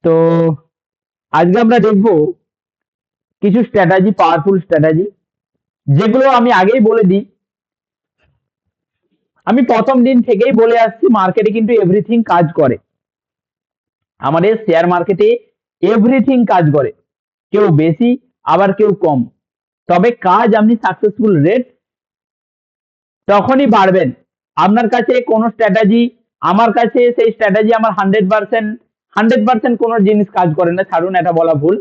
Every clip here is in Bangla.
তো আজকে আমরা দেখব কিছু স্ট্র্যাটেজি, পাওয়ারফুল স্ট্র্যাটেজি, যেগুলো আমি আগেই বলে দিই। আমি প্রথম দিন থেকেই বলে আসছি মার্কেটে কিন্তু এভরিথিং কাজ করে। আমাদের শেয়ার মার্কেটে এভরিথিং কাজ করে, কেউ বেশি আবার কেউ কম। তবে কাজ আপনি সাকসেসফুল রেট তখনই বাড়বেন। আপনার কাছে কোনো স্ট্র্যাটেজি, আমার কাছে সেই স্ট্র্যাটেজি আমার 100% কোনো জিনিস কাজ করে না, ছাড়ুন, এটা বলা ভুল।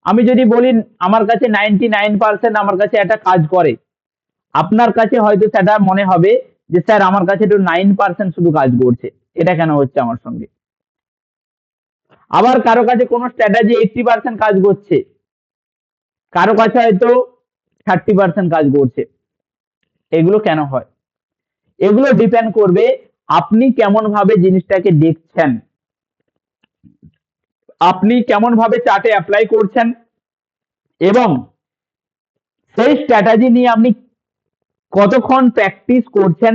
আমি যদি বলি আমার কাছে 99% আমার কাছে এটা কাজ করে, আপনার কাছে হয়তো সেটা মনে হবে যে স্যার আমার কাছে তো 9% শুধু কাজ করছে, এটা কেন হচ্ছে আমার সঙ্গে। আবার কারো কাছে কোনো স্ট্র্যাটেজি 80% কাজ করছে, কারো কাছে হয়তো 30% কাজ করছে। এগুলো কেন হয়? এগুলো ডিপেন্ড করবে আপনি কেমন ভাবে জিনিসটাকে দেখছেন, আপনি কেমন ভাবে চার্টে অ্যাপ্লাই করছেন, এবং সেই স্ট্র্যাটেজি নিয়ে আপনি কতক্ষণ প্র্যাকটিস করছেন,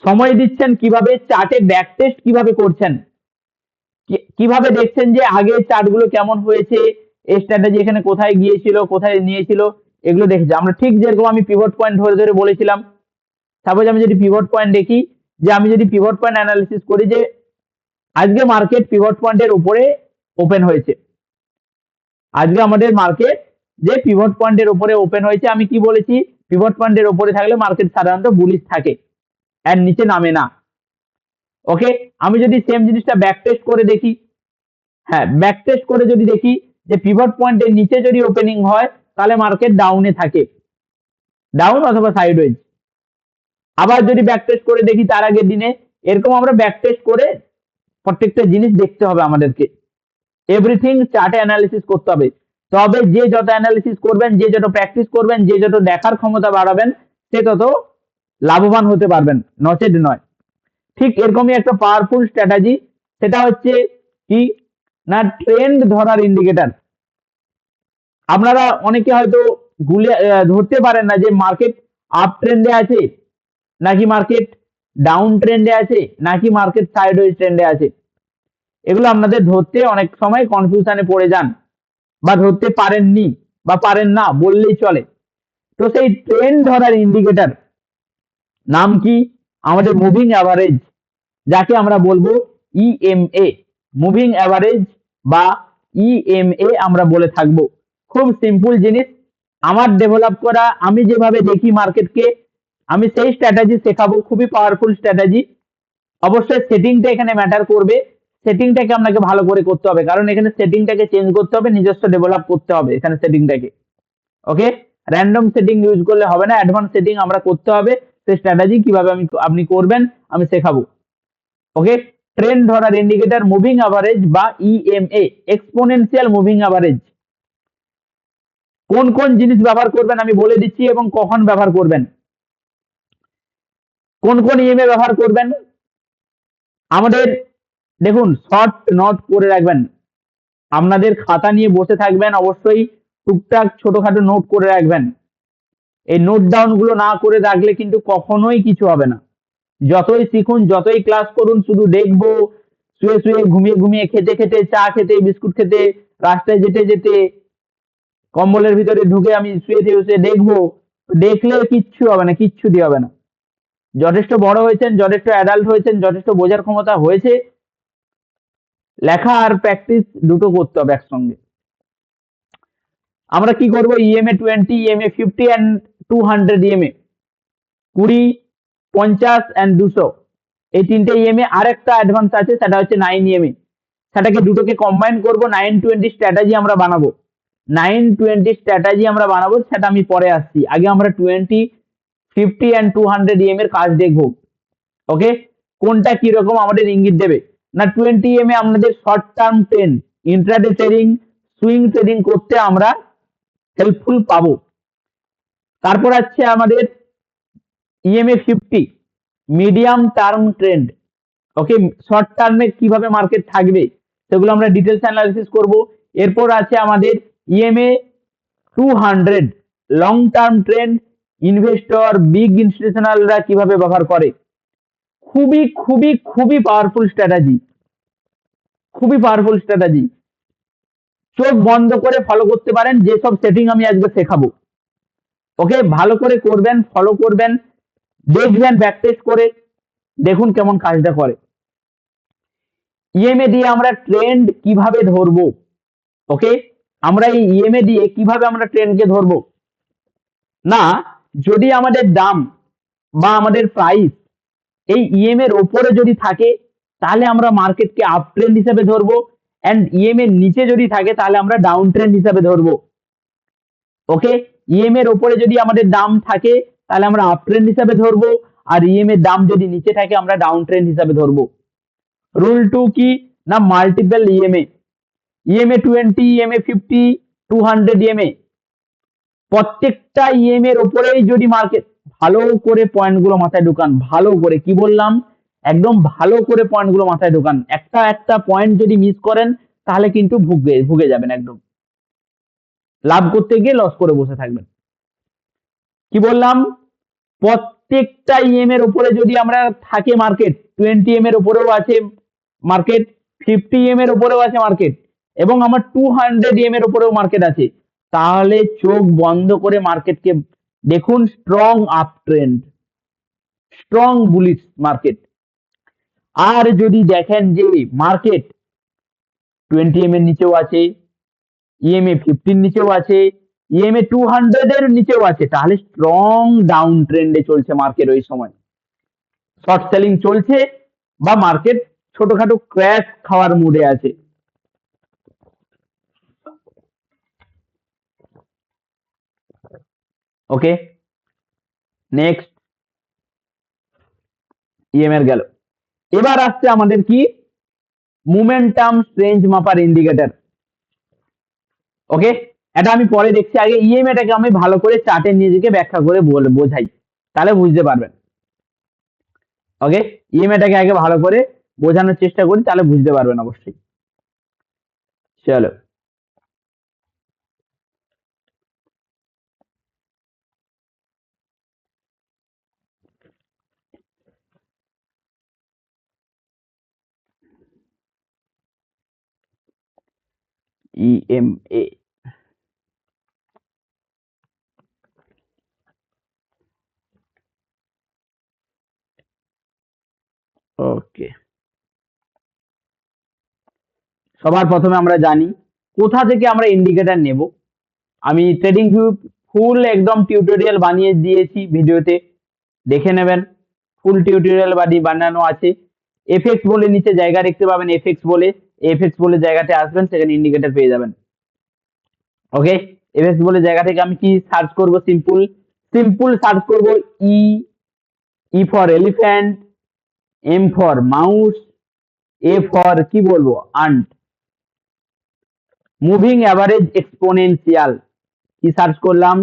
সময় দিচ্ছেন কিভাবে, চার্টে ব্যাক টেস্ট কিভাবে করছেন, কিভাবে দেখছেন যে আগের চার্টগুলো কেমন হয়েছে, এই স্ট্র্যাটেজি এখানে কোথায় গিয়েছিল, কোথায় নিয়েছিল, এগুলো দেখেছি আমরা। ঠিক যেরকম আমি পিভট পয়েন্ট ধরে ধরে বলেছিলাম, সাপোজ আমি যদি পিভট পয়েন্ট দেখি, যে আমি যদি পিভট পয়েন্ট অ্যানালিসিস করি যে আজকে মার্কেট পিভট পয়েন্টের উপরে ওপেন হয়েছে, আজকে আমাদের মার্কেট যে পিভট পয়েন্টের উপরে ওপেন হয়েছে, আমি কি বলেছি, পিভট পয়েন্টের উপরে থাকলে মার্কেট সাধারণত বুলিশ থাকে, এর নিচে নামে না। ওকে, আমি যদি সেম জিনিসটা ব্যাক টেস্ট করে দেখি, হ্যাঁ ব্যাক টেস্ট করে যদি দেখি যে পিভট পয়েন্টের নিচে যদি ওপেনিং হয় তাহলে মার্কেট ডাউনে থাকে, ডাউন অথবা সাইডওয়েজ। আবার যদি ব্যাক টেস্ট করে দেখি তার আগের দিনে, এরকম আমরা ব্যাক টেস্ট করে প্রত্যেকটা জিনিস দেখতে হবে আমাদেরকে, এভরিথিং চার্টে অ্যানালিসিস করতে হবে। তবে যে যত অ্যানালিসিস করবেন, যে যত প্র্যাকটিস করবেন, যে যত দেখার ক্ষমতা বাড়াবেন, সে তত লাভবান হতে পারবেন, নচেত নয়। ঠিক এরকমই একটা পাওয়ারফুল স্ট্র্যাটেজি, সেটা হচ্ছে কি না, ট্রেন্ড ধরার ইন্ডিকেটর। আপনারা অনেকে হয়তো ধরতে পারেন না যে মার্কেট আপ ট্রেন্ডে আছে নাকি মার্কেট ডাউন ট্রেন্ডে আছে নাকি মার্কেট সাইডওয়েজ ট্রেন্ডে আছে। এগুলো আপনাদের ধরতে অনেক সময় কনফিউশনে পড়ে যান, বা ধরতে পারেননি, বা পারেন না বললেই চলে। তো সেই ট্রেন্ড ধরার ইন্ডিকেটর নাম কি? আমাদের মুভিং অ্যাভারেজ, যাকে আমরা বলবো ইএমএ, মুভিং অ্যাভারেজ বা ইএমএ আমরা বলে থাকবো। খুব সিম্পল জিনিস, আমার ডেভেলপ করা, আমি যেভাবে দেখি মার্কেটকে, আমি সেই স্ট্র্যাটেজি শেখাবো, খুবই পাওয়ারফুল স্ট্র্যাটেজি। অবশ্যই সেটিংটা এখানে ম্যাটার করবে, সেটিংটাকে আপনাকে ভালো করে করতে হবে, কারণ এখানে সেটিংটাকে চেঞ্জ করতে হবে, নিজস্ব ডেভেলপ করতে হবে এখানে সেটিংটাকে। ওকে, র্যান্ডম সেটিং ইউজ করলে হবে না, অ্যাডভান্স সেটিং আমরা করতে হবে। সেই স্ট্র্যাটেজি কিভাবে আপনি করবেন আমি শেখাবো। ওকে, ট্রেন্ড ধরার ইন্ডিকেটর মুভিং অ্যাভারেজ বা ইএমএ, এক্সপোনেনশিয়াল মুভিং অ্যাভারেজ। কোন কোন জিনিস ব্যবহার করবেন আমি বলে দিচ্ছি, এবং কখন ব্যবহার করবেন। কোন কোন ইএমএ ব্যবহার করবেন আমাদের, দেখুন শর্ট নোট করে রাখবেন, আপনাদের খাতা নিয়ে বসে থাকবেন, অবশ্যই টুকটাক ছোটখাটো নোট করে রাখবেন। এই নোট ডাউন গুলো না করে রাখলে কিন্তু কখনোই কিছু হবে না। যতই শিখুন, যতই ক্লাস করুন, শুধু দেখবো, শুয়ে শুয়ে, ঘুমিয়ে ঘুমিয়ে, খেতে খেতে, চা খেতে, বিস্কুট খেতে, রাস্তায় যেতে যেতে, কম্বলের ভিতরে ঢুকে আমি শুয়ে শুয়ে দেখবো, দেখলে কিচ্ছু হবে না, কিচ্ছু দিয়ে হবে না। যথেষ্ট বড় হয়েছেন, যথেষ্ট অ্যাডাল্ট হয়েছেন, যথেষ্ট বোঝার ক্ষমতা হয়েছে, লেখা আর প্র্যাকটিস দুটো করতে হবে একসঙ্গে। আমরা কি করবো, EMA 20, EMA 50 and 200 EMA, 20, 50 and 200, এই তিনটে ইএমএ। আর একটা অ্যাডভান্স আছে, সেটা হচ্ছে 9 ইএমএ। সেটাকে দুটোকে কম্বাইন করবো, 920 স্ট্র্যাটেজি আমরা বানাবো। 920 স্ট্র্যাটেজি আমরা বানাবো, সেটা আমি পরে আসছি। আগে আমরা 20, 50 অ্যান্ড 200 ইএমএ এর কাজ দেখবো। ওকে, কোনটা কিরকম আমাদের ইঙ্গিত দেবে না। 20 ইএমএ আমাদের short term trend, intraday trading, swing trading করতে আমরা হেল্পফুল পাবো। তারপর আছে আমাদের ইএমএ 50, মিডিয়াম টার্ম ট্রেন্ড। ওকে, শর্ট টার্মে কিভাবে মার্কেট থাকবে সেগুলো আমরা ডিটেলস অ্যানালিসিস করব। এরপর আছে আমাদের EMA 200, long term trend, investor, big ইনস্টিটিউশনালরা কিভাবে ব্যবহার করে। খুবই খুবই খুবই পাওয়ারফুল স্ট্র্যাটেজি, খুবই পাওয়ারফুল স্ট্র্যাটেজি। চোখ বন্ধ করে ফলো করতে পারেন, যেসব সেটিং আমি আজকে শেখাবো। ওকে, ভালো করে করবেন, ফলো করবেন, দেখবেন প্র্যাকটিস করে, দেখুন কেমন কাজটা করে। ইএমএ দিয়ে আমরা ট্রেন্ড কিভাবে ধরবো? ওকে, আমরা এই ইএমএ দিয়ে কিভাবে আমরা ট্রেন্ডকে ধরবো? না, যদি আমাদের দাম বা আমাদের প্রাইস এই ইএম এর ওপরে যদি থাকে তাহলে আমরা মার্কেটকে আপ ট্রেন্ড হিসেবে ধরবো, এন্ড ইএম এর নিচে যদি থাকে তাহলে আমরা ডাউন ট্রেন্ড হিসেবে ধরবো। ওকে, ইএম এর ওপরে যদি আমাদের দাম থাকে তাহলে আমরা আপ ট্রেন্ড হিসেবে ধরবো, আর ইএম এর দাম যদি নিচে থাকে আমরা ডাউন ট্রেন্ড হিসেবে ধরবো। রুল 2 কি না, multiple EMA, EMA 20, EMA 50, 200 EMA, প্রত্যেকটা ইএম এর ওপরেই যদি মার্কেট, ভালো করে পয়েন্টগুলো মাথায় ঢোকান, ভালো করে, কি বললাম, একদম ভালো করে পয়েন্টগুলো মাথায় ঢোকান। একটা একটা পয়েন্ট যদি মিস করেন তাহলে কিন্তু ভুগে ভুগে যাবেন, একদম লাভ করতে গিয়ে লস করে বসে থাকবেন। কি বললাম, প্রত্যেকটা ইএম এর উপরে যদি আমরা থাকে মার্কেট, 20 এম এর উপরেও আছে মার্কেট, 50 এম এর উপরেও আছে মার্কেট, এবং আমার 200 এম এর উপরেও মার্কেট আছে, তাহলে চোখ বন্ধ করে মার্কেটকে দেখুন, strong up trend, strong bullish market. আর যদি দেখেন যে মার্কেট 20 এম এর নিচেও আছে, ইএমএ 50 নিচেও আছে, ইএমএ 200 এর নিচেও আছে, তাহলে স্ট্রং ডাউন ট্রেন্ডে চলছে মার্কেট। ওই সময় শর্ট সেলিং চলছে বা মার্কেট ছোটখাটো ক্র্যাশ খাওয়ার মুডে আছে। ওকে, নেক্সট ইএম এর গেল। এবার আসছে আমাদের কি, মোমেন্টাম স্ট্রেঞ্জ মাপার ইন্ডিকেটর। ওকে, এটা আমি পরে দেখছি, আগে ইএমএটাকে আমি ভালো করে চার্টে নিজেকে ব্যাখ্যা করে বোঝাই, তাহলে বুঝতে পারবেন। ওকে, ইএমএটাকে আগে ভালো করে বোঝানোর চেষ্টা করি, তাহলে বুঝতে পারবেন অবশ্যই। চলো, ইএমএ, ওকে, সবার প্রথমে আমরা জানি কোথা থেকে আমরা ইন্ডিকেটর নেব। আমি ট্রেডিং ভিউ ফুল একদম টিউটোরিয়াল বানিয়ে দিয়েছি ভিডিওতে, দেখে নেবেন, ফুল টিউটোরিয়াল বানানো আছে। এফএক্স বলে নিচে জায়গা দেখতে পাবেন, এফএক্স বলে, এফএক্স বলে জায়গাতে আসবেন, সেখানে ইন্ডিকেটর পেয়ে যাবেন। ওকে, এফএক্স বলে জায়গা থেকে আমি কি সার্চ করব, সিম্পল সিম্পল সার্চ করব, E, E for elephant, M for mouse, A for কি বলবো, আন্ট, মুভিং অ্যাভারেজ এক্সপোনেনশিয়াল। কি সার্চ করলাম,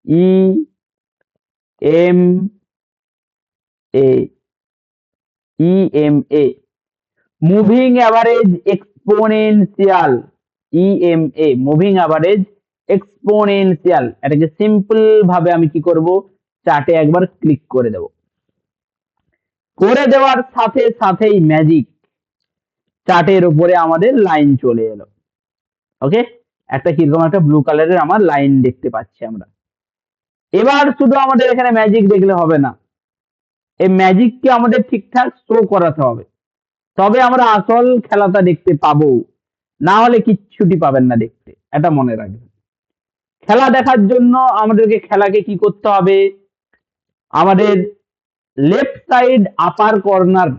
E M A, EMA, moving average exponential, EMA, moving average exponential. এটাকে সিম্পল ভাবে আমি কি করব, চার্টে একবার ক্লিক করে দেব, করে দেওয়ার সাথে সাথেই ম্যাজিক, চার্টের উপরে আমাদের লাইন চলে এলো। ওকে, একটা কিরকম একটা ব্লু কালারের আমার লাইন দেখতে পাচ্ছি আমরা। এবার শুধু আমাদের এখানে ম্যাজিক দেখলে হবে না, এই ম্যাজিককে আমাদের ঠিকঠাক শো করাতে হবে, তবে আমরা আসল খেলাটা দেখতে পাবো, না হলে কিচ্ছুটি পাবেন না দেখতে, এটা মনে রাখবেন। খেলা দেখার জন্য আমাদেরকে খেলাকে কি করতে হবে, আমাদের লেফট সাইড আপার কর্নার,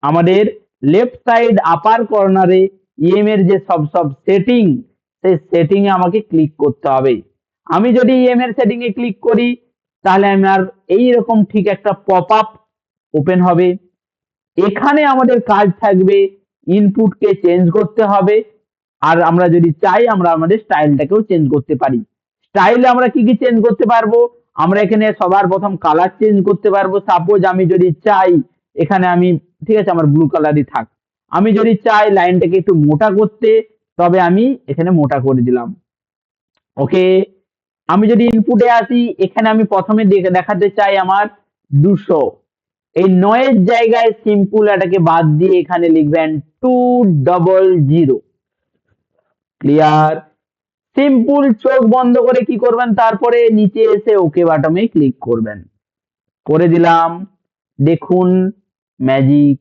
আমাদের লেফট সাইড আপার কর্নারে ইএম এর যে সব সেটিং, সেই সেটিং এ আমাকে ক্লিক করতে হবে। আমি যদি ইএম এর সেটিং এ ক্লিক করি তাহলে আমার এইরকম ঠিক একটা পপ আপ ওপেন হবে। এখানে আমাদের কাজ থাকবে ইনপুটকে চেঞ্জ করতে হবে, আর আমরা যদি চাই আমরা আমাদের স্টাইলটাকেও চেঞ্জ করতে পারি। স্টাইলে আমরা কি কি চেঞ্জ করতে পারবো, আমরা এখানে সবার প্রথম কালার চেঞ্জ করতে পারবো। সাপোজ আমি যদি চাই, এখানে আমি, ঠিক আছে আমার ব্লু কালারই থাক, আমি যদি চাই লাইনটাকে একটু মোটা করতে, তবে আমি এখানে মোটা করে দিলাম। ওকে, আমি যদি ইনপুটে আসি, এখানে আমি প্রথমে দেখাতে চাই আমার 200, এই 9 জায়গায় সিম্পল এটাকে বাদ দিয়ে এখানে লিখবেন 200। ক্লিয়ার? সিম্পল চোখ বন্ধ করে কি করবেন, তারপরে নিচে এসে ওকে বাটনে ক্লিক করবেন। করে দিলাম। দেখুন ম্যাজিক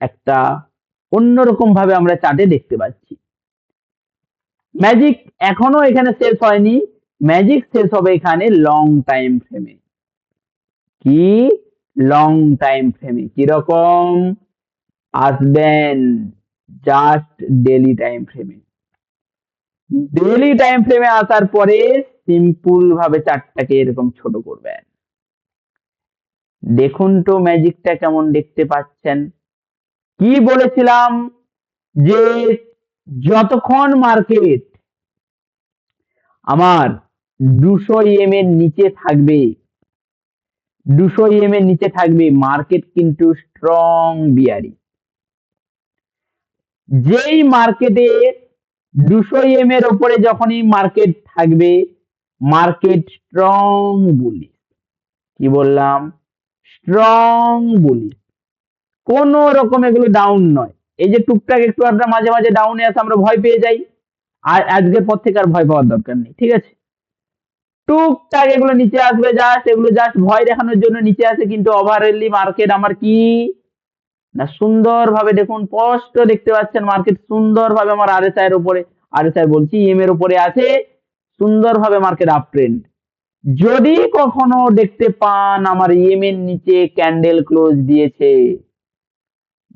একটা অন্যরকম ভাবে আমরা চার্টে দেখতে পাচ্ছি। ম্যাজিক এখনো এখানে শেষ হয়নি, ম্যাজিক শেষ হবে এখানে লং টাইম ফ্রেমে। কি লং টাইম ফ্রেমে কিরকম আসবেন, জাস্ট ডেলি টাইম ফ্রেমে। ডেলি টাইম ফ্রেমে আসার পরে সিম্পল ভাবে চার্টটাকে এরকম ছোট করবেন। দেখুন তো ম্যাজিকটা কেমন দেখতে পাচ্ছেন। কি বলেছিলাম যে যতক্ষণ মার্কেট আমার 200 EM এর নিচে থাকবে, 200 EM এর নিচে থাকবে, মার্কেট কিন্তু স্ট্রং বিয়ারি। যেই মার্কেটে 200 EM এর উপরে যখনই মার্কেট থাকবে, মার্কেট স্ট্রং বুলি। কি বললাম? স্ট্রং বুলি। কোন রকম এগুলো ডাউন নয়। এই যে টুকটাক একটু আমরা মাঝে মাঝে ডাউনে আসে আমরা ভয় পেয়ে যাই, আর আজকের পর থেকে আর ভয় পাওয়ার দরকার নেই, ঠিক আছে? টুকটাক এগুলো নিচে আসবে, জাস্ট এগুলো জাস্ট ভয় দেখানোর জন্য নিচে আসে, কিন্তু ওভারঅলি মার্কেট আমার কি না সুন্দরভাবে দেখুন স্পষ্ট দেখতে পাচ্ছেন মার্কেট সুন্দরভাবে আমার আরএসআই এর উপরে, আরএসআই বলছি ইএম এর উপরে আছে, সুন্দরভাবে মার্কেট আপ ট্রেন্ড। যদি কখনো দেখতে পান আমার ইএম এর নিচে ক্যান্ডেল ক্লোজ দিয়েছে,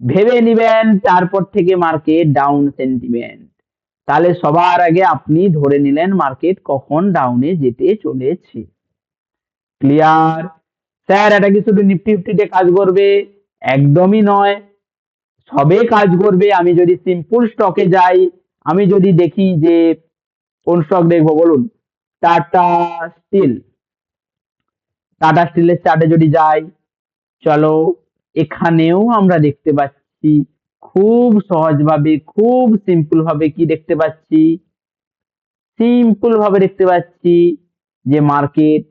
ভেবে নিবেন তারপর থেকে মার্কেট ডাউন সেন্টিমেন্ট। তাহলে সবার আগে আপনি ধরে নিলেন মার্কেট কখন ডাউনে যেতে চলেছে। ক্লিয়ার? স্যার এটা কি শুধু নিফটি ফিফটিতে কাজ করবে? একদমই নয়, সবে কাজ করবে। আমি যদি সিম্পল স্টকে যাই, আমি যদি দেখি যে কোন স্টক দেখবো বলুন, টাটা স্টিল। টাটা স্টিলের চার্টে যদি যাই, চলো এখানেও আমরা দেখতে পাচ্ছি খুব সহজভাবে, খুব সিম্পল ভাবে কি দেখতে পাচ্ছি, সিম্পল ভাবে দেখতে পাচ্ছি যে মার্কেট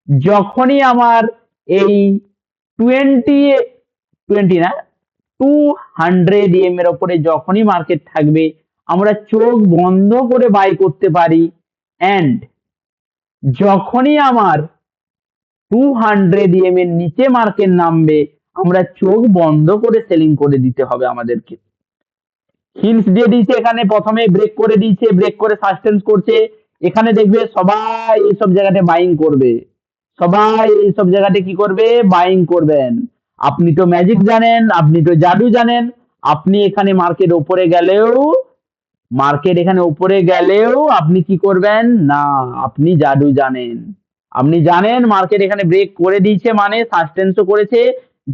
যখনই আমার এই 20 না 200 EM এর উপরে যখনই মার্কেট থাকবে, আমরা চোখ বন্ধ করে বাই করতে পারি। এন্ড যখনই আমার 200 EM এর নিচে মার্কেট নামবে, আমরা চোখ বন্ধ করে সেলিং করে দিতে হবে আমাদেরকে। হিলস দিয়ে দিয়েছে, এখানে প্রথমে ব্রেক করে দিয়েছে, ব্রেক করে সাস্টেন্স করছে, এখানে দেখবে সবাই এইসব জায়গাতে বাইং করবে, সবাই এইসব জায়গাতে কি করবে, বাইং করবেন। আপনি তো ম্যাজিক জানেন, আপনি তো জাদু জানেন, আপনি এখানে মার্কেট উপরে গেলেও, মার্কেট এখানে উপরে গেলেও আপনি কি করবেন না, আপনি জাদু জানেন, আপনি জানেন মার্কেট এখানে ব্রেক করে দিয়েছে মানে সাস্টেন্সও করেছে,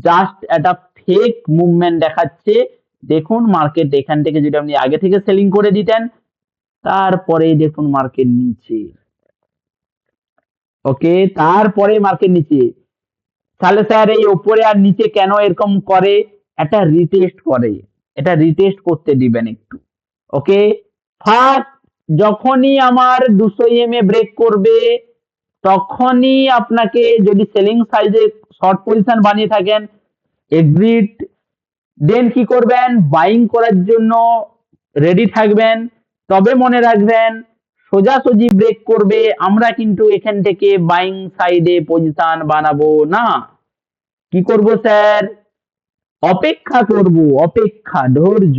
জাস্ট একটা ফেক মুভমেন্ট দেখাচ্ছে। দেখুন মার্কেট এখান থেকে যদি আপনি আগে থেকে সেলিং করে দিতেন, তারপরে দেখুন মার্কেট নিচে, ওকে, তারপরে মার্কেট নিচে। তাহলে স্যার এই উপরে আর নিচে কেন এরকম করে? এটা রিটেস্ট করে, এটা রিটেস্ট করতে দিবেন একটু। ওকে, ফার্স্ট যখনই আমার 200 EM এ ব্রেক করবে, তখনই আপনাকে যদি সেলিং সাইজে শর্ট পজিশন বানিয়ে থাকেন, এক্সিট, দেন কি করবেন, বাইং করার জন্য রেডি থাকবেন। তবে মনে রাখবেন সোজাসুজি ব্রেক করবে, আমরা কিন্তু এখান থেকে বাইং সাইডে পজিশন বানাবো না। কি করব স্যার? অপেক্ষা করব, অপেক্ষা, ধৈর্য।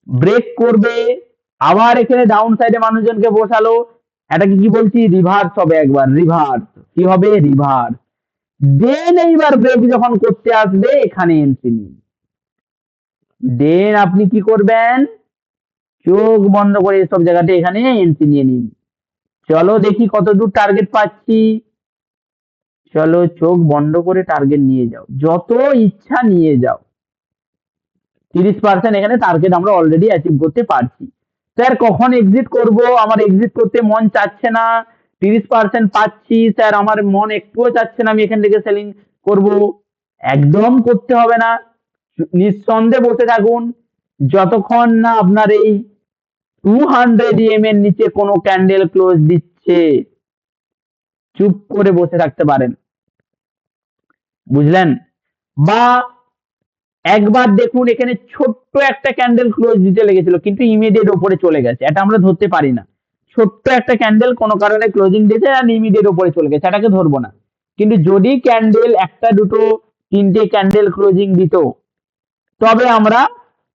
ব্রেক করবে, আবার এখানে ডাউন সাইডে মানুষজনকে বসালো, এটাকে কি বলছি, রিভার্স হবে, একবার রিভার্স। কি হবে? রিভার্স। দেন এইবার ব্রেক যখন করতে আসবে, এখানে এন্ট্রি নিন। দেন আপনি কি করবেন, চোখ বন্ধ করে এসব জায়গাতে এখানে এন্ট্রি নিয়ে নিন। চলো দেখি কতদূর টার্গেট পাচ্ছি। চলো চোখ বন্ধ করে টার্গেট নিয়ে যাও, যত ইচ্ছা নিয়ে যাও। 30% এখানে টার্গেট আমরা অলরেডি অ্যাচিভ করতে পারছি। স্যার কখন এক্সিট করব? আমার এক্সিট করতে মন চাচ্ছে না, 30% পাচ্ছি স্যার, আমার মন একটুও চাচ্ছে না আমি এখান থেকে সেলিং করব। একদম করতে হবে না, নিঃসন্দেহে বসে থাকুন যতক্ষণ না আপনার এই 200 EM এর নিচে কোনো ক্যান্ডেল ক্লোজ দিচ্ছে। চুপ করে বসে থাকতে পারেন, বুঝলেন? বা একবার দেখুন এখানে ছোট্ট একটা ক্যান্ডেল ক্লোজ দিতে লেগেছিল কিন্তু ইমিডিয়েট ওপরে চলে গেছে, এটা আমরা ধরতে পারি না। ছোট্ট একটা ক্যান্ডেল কোনো কারণে ক্লোজিং দিয়েছে আর ইমিডিয়েট ওপরে চলে গেছে, এটাকে ধরবো না। কিন্তু যদি ক্যান্ডেল একটা দুটো তিনটে ক্যান্ডেল ক্লোজিং দিত, তবে আমরা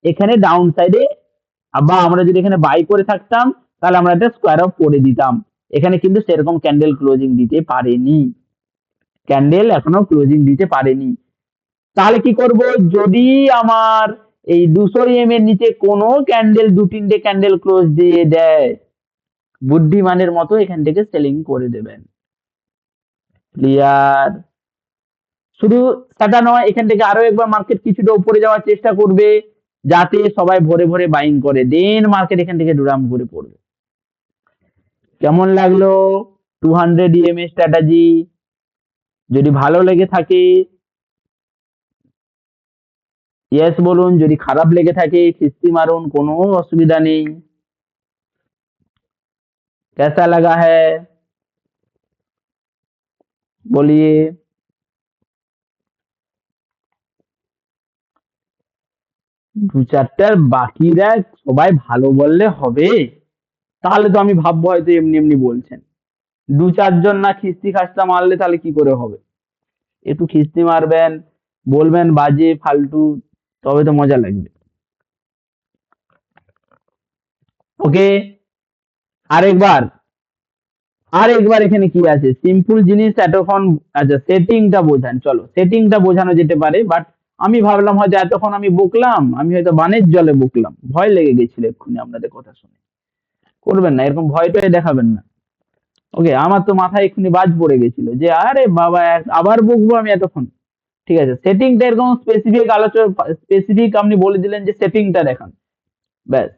এখানে ডাউন সাইডে বা আমরা যদি এখানে বাই করে থাকতাম তাহলে আমরা এটা স্কোয়ার অফ করে দিতাম। এখানে কিন্তু সেরকম ক্যান্ডেল ক্লোজিং দিতে পারেনি, ক্যান্ডেল এখনো ক্লোজিং দিতে পারেনি। তাহলে কি করব, যদি আমার এই 200 এর নিচে কোনো ক্যান্ডেল দু তিনটে ক্যান্ডেল ক্লোজ দিয়ে দেয়, বুদ্ধিমানের মতো এখান থেকে সেলিং করে দেবেন। ক্লিয়ার? শুধু সেটা নয়, এখান থেকে আরো একবার মার্কেট কিছুটা উপরে যাওয়ার চেষ্টা করবে যাতে সবাই ভরে ভরে বাইং করে, দেন মার্কেট এখান থেকে ডুরাম করে পড়বে। কেমন লাগলো 200 ইএমএ স্ট্র্যাটেজি? যদি ভালো লেগে থাকে ইয়েস বলুন, যদি খারাপ লেগে থাকে খিস্তি মারুন, কোনো অসুবিধা নেই। कैसा लगा है বলিয়ে? দু চারটার বাকি দেখ, সবাই ভালো বললে হবে? তাহলে তো আমি ভাববো হয়তো এমনি এমনি বলছেন। দু চারজন না খিস্তি খাস্তা মারলে তাহলে কি করে হবে? একটু খিস্তি মারবেন, বলবেন বাজে ফালতু, তবে তো মজা লাগবে। ওকে, আরেকবার আরেকবার এখানে কি আছে সিম্পল জিনিস এতক্ষণ। আচ্ছা সেটিংটা বোঝান, চলো সেটিংটা বোঝানো যেতে পারে, বাট আমি ভাবলাম হয়তো এতক্ষণ আমি বকলাম, আমি হয়তো বানের জলে বকলাম, ভয় লেগে গেছিল এক্ষুনি আপনাদের কথা শুনে। করবেন না এরকম, ভয়টাই দেখাবেন না। ওকে, আমার তো মাথায় এক্ষুনি বাজ পড়ে গেছিল যে আরে বাবা আবার বকবো আমি এতক্ষণ। ঠিক আছে, সেটিংটা এরকম স্পেসিফিক আলোচনা, স্পেসিফিক আপনি বলে দিলেন যে সেটিংটা দেখান, ব্যাস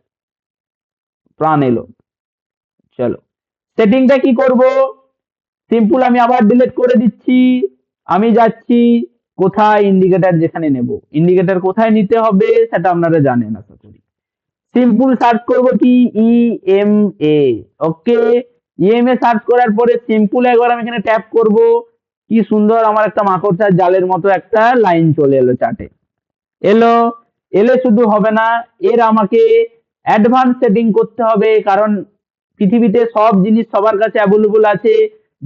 প্রাণ এলো। চলো সেটিংটা কি করব, সিম্পল আমি আবার ডিলিট করে দিচ্ছি। আমি যাচ্ছি কোথায়, ইন্ডিকেটর যেখানে নেব, ইন্ডিকেটর কোথায় নিতে হবে সেটা আপনারা জানেন আশা করি। সিম্পল সার্চ করব কি ইএমএ। ওকে, ইএমএ সার্চ করার পরে সিম্পল একবার আমি এখানে ট্যাপ করব, কি সুন্দর আমার একটা মাকড়সার জালের মতো একটা লাইন চলে এলো চার্টে। এলো, এলে শুধু হবে না, এর আমাকে অ্যাডভান্স সেটিং করতে হবে, কারণ পৃথিবীতে সব জিনিস সবার কাছে অ্যাভেলেবল আছে।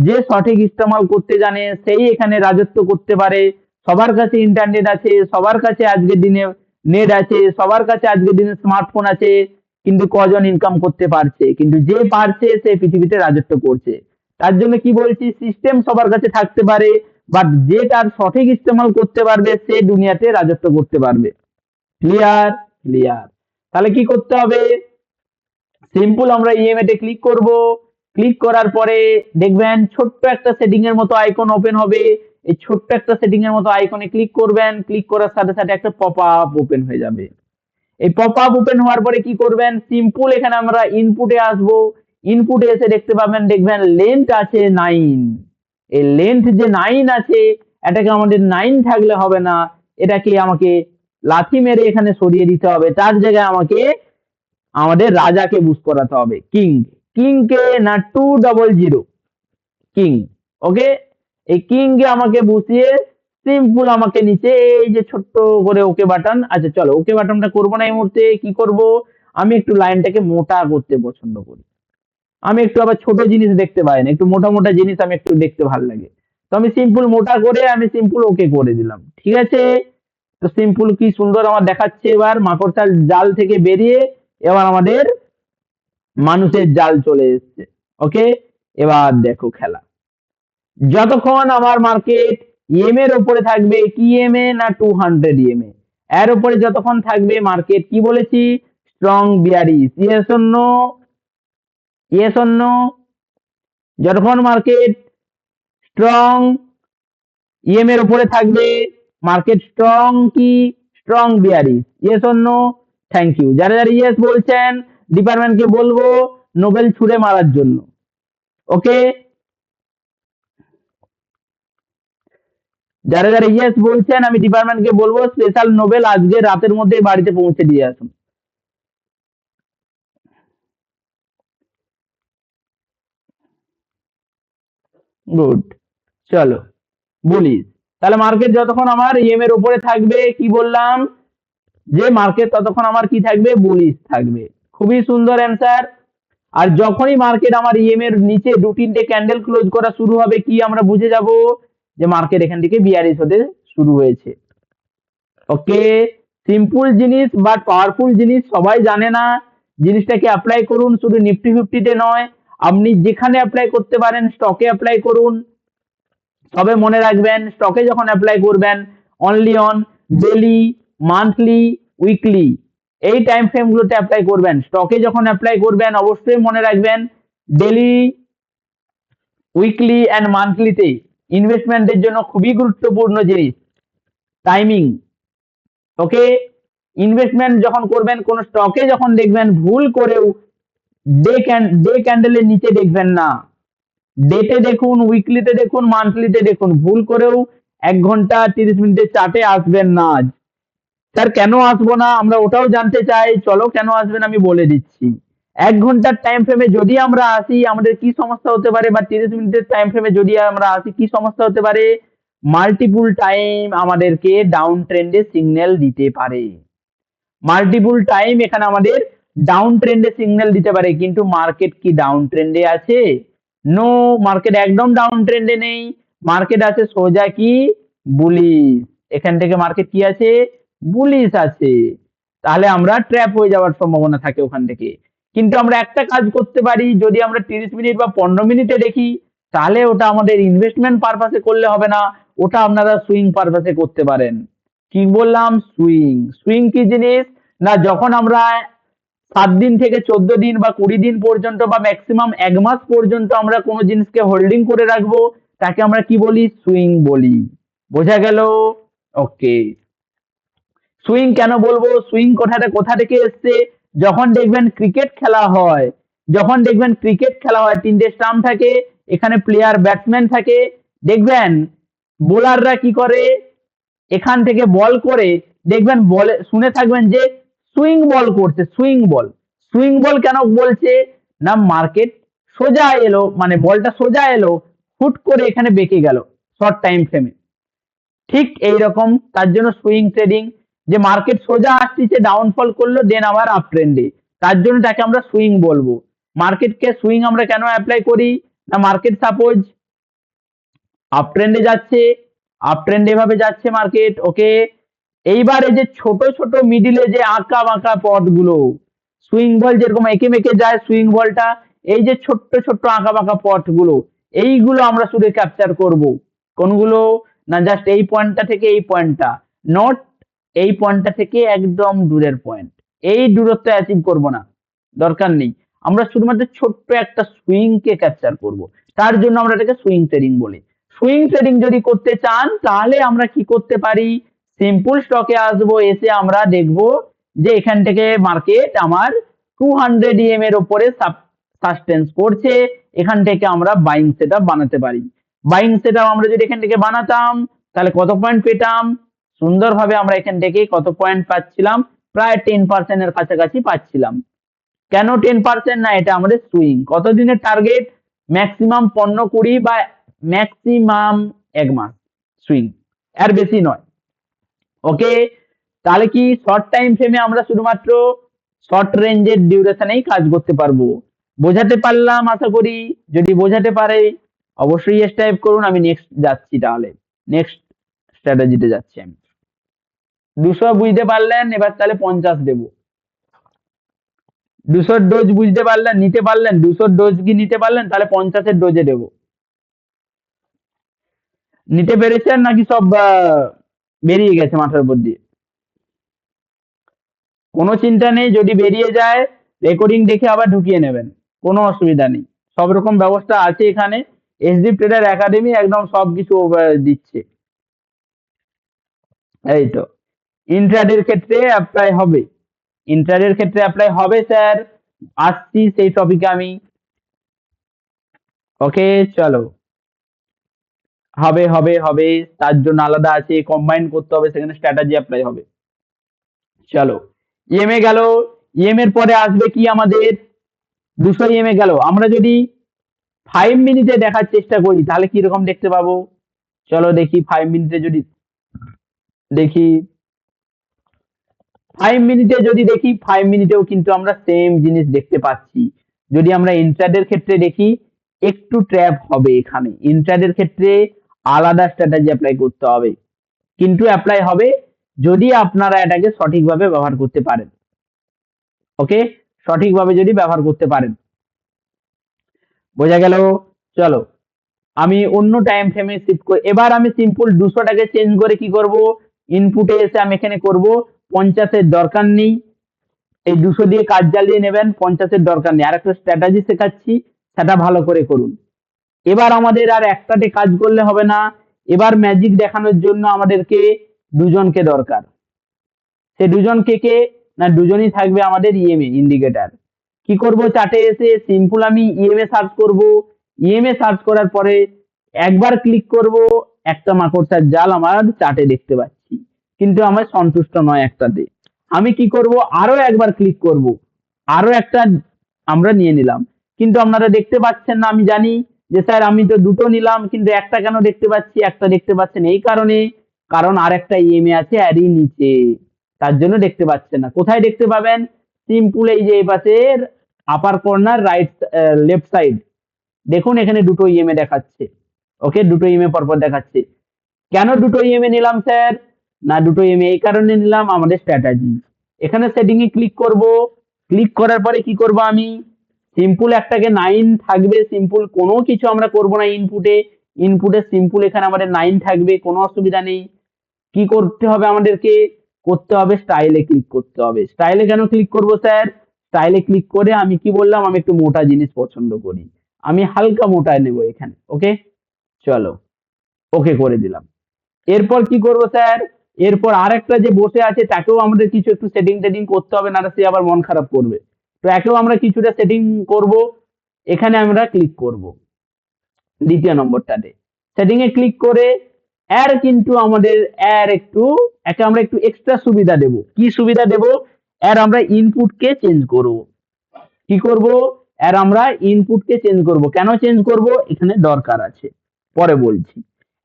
যে সঠিক ইস্তেমাল করতে জানে সেই এখানে রাজত্ব করতে পারে। সবার কাছে ইন্টারনেট আছে, সবার কাছে আজকের দিনে নেট আছে, সবার কাছে আজকের দিনে স্মার্টফোন আছে, কিন্তু কজন ইনকাম করতে পারছে? কিন্তু যে পারছে সে পৃথিবীতে রাজত্ব করছে। তার জন্য কি বলছি, সিস্টেম সবার কাছে থাকতে পারে, বাট যে তার সঠিক ইস্তেমাল করতে পারবে সে দুনিয়াতে রাজত্ব করতে পারবে। ক্লিয়ার? ক্লিয়ার। তাহলে কি করতে হবে, সিম্পল আমরা ইএমএ তে ক্লিক করব। ক্লিক করার পরে দেখবেন ছোট্ট একটা সেটিং এর মতো আইকন ওপেন হবে। এই ছোট্ট একটা সেটিং এর মতো আইকনে ক্লিক করবেন, ক্লিক করার সাথে সাথে একটা পপ আপ ওপেন হয়ে যাবে। এই পপ আপ ওপেন হওয়ার পরে কি করবেন, সিম্পল এখানে আমরা ইনপুটে আসব। ইনপুটে এসে দেখতে পাবেন, দেখবেন লেন্থ আছে 9। এই লেন্থ যে 9 আছে, এটাকে আমাদের 9 থাকলে হবে না, এটাকে আমাকে লাথি মেরে এখানে সরিয়ে দিতে হবে। তার জায়গায় আমাকে আমাদের রাজাকে বুস্ট করাতে হবে, কিং। কিং কে না 200 কিং। ওকে, এই কিং কে আমাকে বসিয়ে সিম্পল আমাকে নিচে এই যে ছোট্ট করে ওকে বাটন, আচ্ছা চলো ওকে বাটনটা করবো না এই মুহূর্তে, কি করব, আমি একটু লাইনটাকে মোটা করতে পছন্দ করি। আমি একটু আবার ছোট জিনিস দেখতে পাই না, একটু মোটা মোটা জিনিস আমি একটু দেখতে ভালো লাগে। তো আমি সিম্পল মোটা করে আমি সিম্পল ওকে করে দিলাম, ঠিক আছে। তো সিম্পল কি সুন্দর আমার দেখাচ্ছে, এবার মাকড়সার জাল থেকে বেরিয়ে এবার আমাদের মানুষের জাল চলে এসছে। ওকে, এবার দেখো খেলা। যতক্ষণ আমার মার্কেট ইএম এর উপরে থাকবে, কি ইএমএ না 200 ইএমএ, এর উপরে যতক্ষণ থাকবে মার্কেট কি বলেছি, strong bearish. Yes or no? Yes or no? যতক্ষণ মার্কেট স্ট্রং ইএম এর উপরে থাকবে মার্কেট স্ট্রং কি, strong bearish. Yes or no? Thank you. যারা যারা ইয়েস বলছেন ডিপার্টমেন্টকে বলবো নোবেল ছুড়ে মারার জন্য। ওকে, যারা যারা ইয়েস বলছেন আমি ডিপার্টমেন্টকে বলবো স্পেশাল নোবেল আজকে রাতের মধ্যে বাড়িতে পৌঁছে দিয়ে আসুন। গুড, চলো বলি। তাহলে মার্কেট যতক্ষণ আমার ইএম এর উপরে থাকবে, কি বললাম, যে মার্কেট ততক্ষণ আমার কি থাকবে, বুলিশ থাকবে। খুবই সুন্দর অ্যান্সার। আর যখনই মার্কেট আমার ইএম এর নিচে 2-3টে ক্যান্ডেল ক্লোজ করা শুরু হবে, কি আমরা বুঝে যাব যে মার্কেট এখান থেকে বিয়ারিশ হতে শুরু হয়েছে। ওকে, সিম্পল জিনিস বাট পাওয়ারফুল জিনিস, সবাই জানে না। জিনিসটাকে অ্যাপ্লাই করুন, শুধু নিফটি ফিফটিতে নয়, আপনি যেখানে অ্যাপ্লাই করতে পারেন, স্টকে অ্যাপ্লাই করুন। তবে মনে রাখবেন, স্টকে যখন অ্যাপ্লাই করবেন, only on daily, monthly, weekly এই টাইম ফ্রেম গুলোতে অ্যাপ্লাই করবেন। স্টকে যখন অ্যাপ্লাই করবেন অবশ্যই মনে রাখবেন ডেলি, উইকলি অ্যান্ড মান্থলিতে ইনভেস্টমেন্টের জন্য খুবই গুরুত্বপূর্ণ জিনিস টাইমিং। ওকে, ইনভেস্টমেন্ট যখন করবেন কোন স্টকে, যখন দেখবেন ভুল করেও ডে ক্যান্ডেলের নিচে দেখবেন না, ডেটে দেখুন, উইকলিতে দেখুন, মান্থলিতে দেখুন, ভুল করেও 1 ঘন্টা 30 মিনিটের চার্টে আসবেন না। আজ স্যার কেন আসবো না, আমরা ওটাও জানতে চাই। চলো কেন আসবেন আমি বলে দিচ্ছি। 1 ঘন্টার টাইম ফ্রেমে যদি আমরা আসি আমাদের কি সমস্যা হতে পারে, বা 30 মিনিটের টাইম ফ্রেমে যদি আমরা আসি কি সমস্যা হতে পারে, মাল্টিপুল টাইম আমাদেরকে ডাউন ট্রেন্ডে সিগন্যাল দিতে পারে। মাল্টিপুল টাইম এখানে আমাদের ডাউন ট্রেন্ডে সিগন্যাল দিতে পারে, কিন্তু মার্কেট কি ডাউন ট্রেন্ডে আছে? নো, মার্কেট একদম ডাউন ট্রেন্ডে নেই। মার্কেট আছে সোজা কি, বুলিশ। এখান থেকে মার্কেট কি আছে, বুলিশ আছে। তাহলে আমরা ট্র্যাপ হয়ে যাওয়ার সম্ভাবনা থাকে ওখান থেকে। কিন্তু আমরা একটা কাজ করতে পারি, যদি আমরা 30 মিনিট বা 15 মিনিটে দেখি, তাহলে ওটা আমাদের ইনভেস্টমেন্ট পারপাসে করলে হবে না, ওটা আপনারা সুইং পারপাসে করতে পারেন। কি বললাম, সুইং। সুইং কি জিনিস না, যখন আমরা 7 দিন থেকে 14 দিন বা 20 দিন পর্যন্ত বা ম্যাক্সিমাম 1 মাস পর্যন্ত আমরা কোনো জিনিসকে হোল্ডিং করে রাখবো, তাকে আমরা কি বলি, সুইং বলি। বোঝা গেল? ওকে, সুইং কেন বলবো, সুইং কথাটা কোথা থেকে এসছে, যখন দেখবেন ক্রিকেট খেলা হয়, যখন দেখবেন ক্রিকেট খেলা হয় 3টে স্টাম্প থাকে, এখানে প্লেয়ার ব্যাটসম্যান থাকে, দেখবেন বোলাররা কি করে, এখান থেকে বল করে, দেখবেন বলে শুনে থাকবেন যে সুইং বল করছে, সুইং বল। সুইং বল কেন বলছে না, মার্কেট সোজা এলো, মানে বলটা সোজা এলো, হুট করে এখানে বেঁকে গেল শর্ট টাইম ফ্রেমে, ঠিক এইরকম। তার জন্য সুইং ট্রেডিং, যে মার্কেট সোজা আসছে, ডাউনফল করলো, দেন আবার আপ ট্রেন্ডে, তার জন্য তাকে আমরা সুইং বলবো। মার্কেটকে সুইং আমরা কেন অ্যাপ্লাই করি না, মার্কেট সাপোজ আপ ট্রেন্ডে যাচ্ছে, আপ ট্রেন্ডে এভাবে যাচ্ছে মার্কেট, ওকে। এইবারে যে ছোট ছোট মিডিলে যে আঁকা বাঁকা পথগুলো, সুইং বল যেরকম এঁকে মেঁকে যায় সুইং বলটা, এই যে ছোট্ট ছোট্ট আঁকা বাঁকা পথগুলো, এইগুলো আমরা শুধু ক্যাপচার করব। কোনগুলো না, জাস্ট এই পয়েন্টটা থেকে এই পয়েন্টটা, নট এই পয়েন্টটা থেকে একদম দূরের পয়েন্ট, এই দূরত্ব অ্যাচিভ করব না, দরকার নেই। আমরা শুধুমাত্র ছোট্ট একটা সুইং কে ক্যাপচার করব, তার জন্য আমরা এটাকে সুইং ট্রেডিং বলি। সুইং ট্রেডিং যদি করতে চান তাহলে আমরা কি করতে পারি, সিম্পল স্টকে আসবো, এসে আমরা দেখব যে এখান থেকে মার্কেট আমার 200 EM এর উপরে সাস্টেন্স করছে, এখান থেকে আমরা বাইং সেটআপ বানাতে পারি। বাইং সেটআপ আমরা যদি এখান থেকে বানাতাম তাহলে কত পয়েন্ট পেতাম, সুন্দরভাবে আমরা এখান থেকে কত পয়েন্ট পাচ্ছিলাম, প্রায় 10% এর কাছাকাছি পাচ্ছিলাম। কেন 10%? না, এটা আমাদের সুইং। কতদিনের টার্গেট, ম্যাক্সিমাম 15-20 বা ম্যাক্সিমাম 1 মাস সুইং, এর বেশি নয়। ওকে, তাহলে কি শর্ট টাইম ফ্রেমে আমরা শুধুমাত্র শর্ট রেঞ্জের ডিউরেশনেই কাজ করতে পারবো। বোঝাতে পারলাম আশা করি, যদি বোঝাতে পারে অবশ্যই এস টাইপ করুন। আমি নেক্সট যাচ্ছি, তাহলে নেক্সট স্ট্র্যাটেজিতে যাচ্ছি আমি। 200 বুঝতে পারলেন, এবার তাহলে 50 দেবো। 200 ডোজ বুঝতে পারলেন, নিতে পারলেন, 200 ডোজ কি নিতে পারলেন, তাহলে 50 ডোজে দেবো। নিতে পেরেছেন নাকি সব বেরিয়ে গেছে মাথার উপর দিয়ে? কোনো চিন্তা নেই, যদি বেরিয়ে যায় রেকর্ডিং দেখে আবার ঢুকিয়ে নেবেন, কোনো অসুবিধা নেই। সব রকম ব্যবস্থা আছে এখানে, এসডি ট্রেডার একাডেমি একদম সবকিছু দিচ্ছে। এই তো, ইন্ট্রাডের ক্ষেত্রে অ্যাপ্লাই হবে, ইন্ট্রাডের ক্ষেত্রে অ্যাপ্লাই হবে স্যার, আসছি সেই টপিকে আমি। ওকে, চলো, হবে হবে হবে, তার জন্য আলাদা আছে, কম্বাইন করতে হবে, সেখানে স্ট্র্যাটেজি অ্যাপ্লাই হবে। চলো, ইএমএ গেল, ইএম এর পরে আসবে কি আমাদের 200 ইএমএ গেল। আমরা যদি 5 মিনিটে দেখার চেষ্টা করি তাহলে কি রকম দেখতে পাবো, চলো দেখি 5 মিনিটে যদি দেখি 5 মিনিটে যদি দেখি 5 মিনিটেও কিন্তু আমরা সেম জিনিস দেখতে পাচ্ছি। যদি আমরা ইন্ট্রাডের ক্ষেত্রে দেখি একটু ট্র্যাপ হবে, এখানে ইন্ট্রাডের ক্ষেত্রে আলাদা স্ট্র্যাটেজি অ্যাপ্লাই করতে হবে, কিন্তু অ্যাপ্লাই হবে যদি আপনারা এটাকে সঠিকভাবে ব্যবহার করতে পারেন। ওকে, সঠিকভাবে যদি ব্যবহার করতে পারেন, বোঝা গেল। চলো আমি অন্য টাইম ফ্রেমে শিফট করি। এবার আমি সিম্পল 200টাকে চেঞ্জ করে কি করব, ইনপুটে এসে আমি এখানে করব 50-এর দরকার নেই, এই 200 দিয়ে কাজ চালিয়ে নেবেন, 50-এর দরকার নেই। আর একটা স্ট্র্যাটেজি শেখাচ্ছি, সেটা ভালো করে করুন। এবার আমাদের আর একটাতে কাজ করলে হবে না, এবার ম্যাজিক দেখানোর জন্য আমাদেরকে দুজনকে দরকার। সে দুজন কে কে, না দুজনই থাকবে আমাদের ইএমএ ইন্ডিকেটর। কি করব, চার্টে এসে সিম্পল আমি ইএমএ সার্চ করব। ইএমএ সার্চ করার পরে একবার ক্লিক করব, একটা মাকড়সার জাল আমার চার্টে দেখতে পাচ্ছি, কিন্তু আমার সন্তুষ্ট নয় একটাতে। আমি কি করব, আরো একবার ক্লিক করব, আরো একটা আমরা নিয়ে নিলাম, কিন্তু আপনারা দেখতে পাচ্ছেন না। আমি জানি যে স্যার আমি তো দুটো নিলাম, কিন্তু একটা কেন দেখতে পাচ্ছি, একটা দেখতে পাচ্ছেন এই কারণে, কারণ আরেকটা ইএমএ আছে এরই নিচে, তার জন্য দেখতে পাচ্ছেন না। কোথায় দেখতে পাবেন, সিম্পল এই যে এই পাশের আপার কর্নার রাইট লেফট সাইড, দেখুন এখানে দুটো ইএমএ দেখাচ্ছে। ওকে, দুটো ইএমএ পরপর দেখাচ্ছে। কেন দুটো ইএমএ নিলাম স্যার, না দুটো ইএমএ এই কারণে নিলাম, আমাদের স্ট্র্যাটেজি। এখানে সেটিং এ ক্লিক করব, ক্লিক করার পরে কি করব, আমি সিম্পল একটাকে 9 থাকবে, সিম্পল কোনো কিছু আমরা করব না ইনপুটে, ইনপুটে সিম্পল এখানে আমাদের 9 থাকবে, কোনো অসুবিধা নেই। কি করতে হবে আমাদেরকে, করতে হবে স্টাইলে ক্লিক করতে হবে। স্টাইলে কেন ক্লিক করব স্যার, স্টাইলে ক্লিক করে আমি কি বললাম, আমি একটু মোটা জিনিস পছন্দ করি, আমি হালকা মোটা নেব এখানে। ওকে, চলো ওকে করে দিলাম। এরপর কি করব স্যার, এরপর আরেকটা যে বসে আছে তাকেও আমাদের কিছু একটু সেটিং টেটিং করতে হবে, না সে আবার মন খারাপ করবে। তো একেও আমরা কিছুটা সেটিং করব, এখানে আমরা ক্লিক করব দ্বিতীয় নম্বরটাতে। সেটিং এ ক্লিক করে এর কিন্তু আমাদের এর একটু একে আমরা একটু এক্সট্রা সুবিধা দেব। কি সুবিধা দেব, এর আমরা ইনপুটকে চেঞ্জ করব। কি করব, এর আমরা ইনপুটকে চেঞ্জ করব। কেন চেঞ্জ করব, এখানে দরকার আছে, পরে বলছি।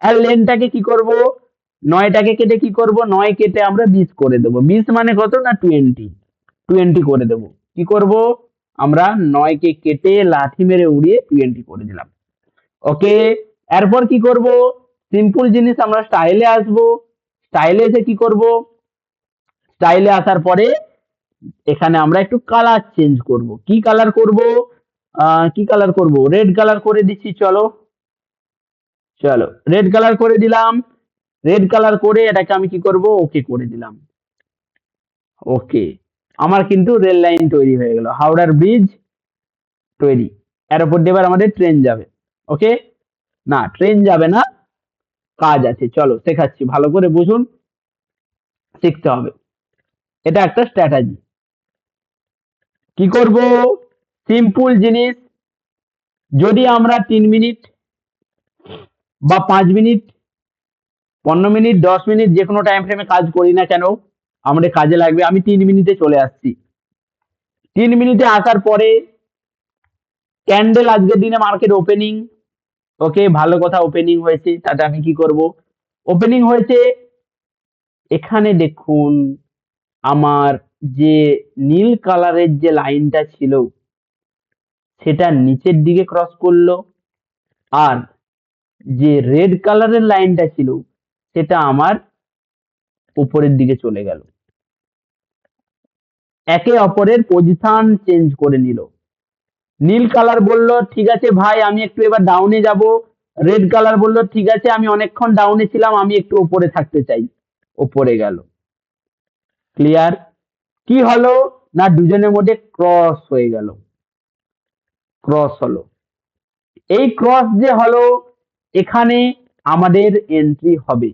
আর লেনটাকে কি করব, 9টাকে কেটে কি করব, 9 কেটে আমরা 20 করে দেব। 20 মানে কত, না 20 করে দেব। কি করব, আমরা 9কে কেটে লাথি মেরে উড়িয়ে 20 করে দিলাম। ওকে, এরপর কি করব, সিম্পল জিনিস আমরা স্টাইলে আসব। স্টাইলে এসে কি করব, স্টাইলে আসার পরে এখানে আমরা একটু কালার চেঞ্জ করব। কি কালার করব, কি কালার করব, রেড কালার করে দিচ্ছি। চলো চলো রেড কালার করে দিলাম। রেড কালার করে এটাকে আমি কি করব, ওকে করে দিলাম। ওকে, আমার কিন্তু রেল লাইন তৈরি হয়ে গেল, হাওড়ার ব্রিজ তৈরি। এর উপর দিয়ে এবার আমাদের ট্রেন যাবে। ওকে, না ট্রেন যাবে না, কাজ আছে, চলো শেখাচ্ছি, ভালো করে বুঝুন, শিখতে হবে। এটা একটা স্ট্র্যাটেজি। কি করব, সিম্পল জিনিস, যদি আমরা 3 মিনিট বা 5 মিনিট, 15 মিনিট, 10 মিনিট যে কোনো টাইম ফ্রেমে কাজ করি না কেন, আমাদের কাজে লাগবে। আমি 3 মিনিটে চলে আসছি। 3 মিনিটে আসার পরে ক্যান্ডেল আজকের দিনে মার্কেট ওপেনিং। ওকে, ভালো কথা, ওপেনিং হয়েছে, তাতে আমি কি করব, ওপেনিং হয়েছে। এখানে দেখুন আমার যে নীল কালারের যে লাইনটা ছিল সেটা নিচের দিকে ক্রস করলো, আর যে রেড কালারের লাইনটা ছিল সেটা আমার উপরের দিকে চলে গেল। একে অপরের পজিশন চেঞ্জ করে নিল। নীল কালার বলল ঠিক আছে ভাই আমি একটু এবার ডাউনে যাব, রেড কালার বলল ঠিক আছে আমি অনেকক্ষণ ডাউনে ছিলাম, আমি একটু উপরে থাকতে চাই, উপরে গেল। ক্লিয়ার, কি হলো, না দুজনের মধ্যে ক্রস হয়ে গেল, ক্রস হলো। এই ক্রস যে হলো, এখানে আমাদের এন্ট্রি হবে।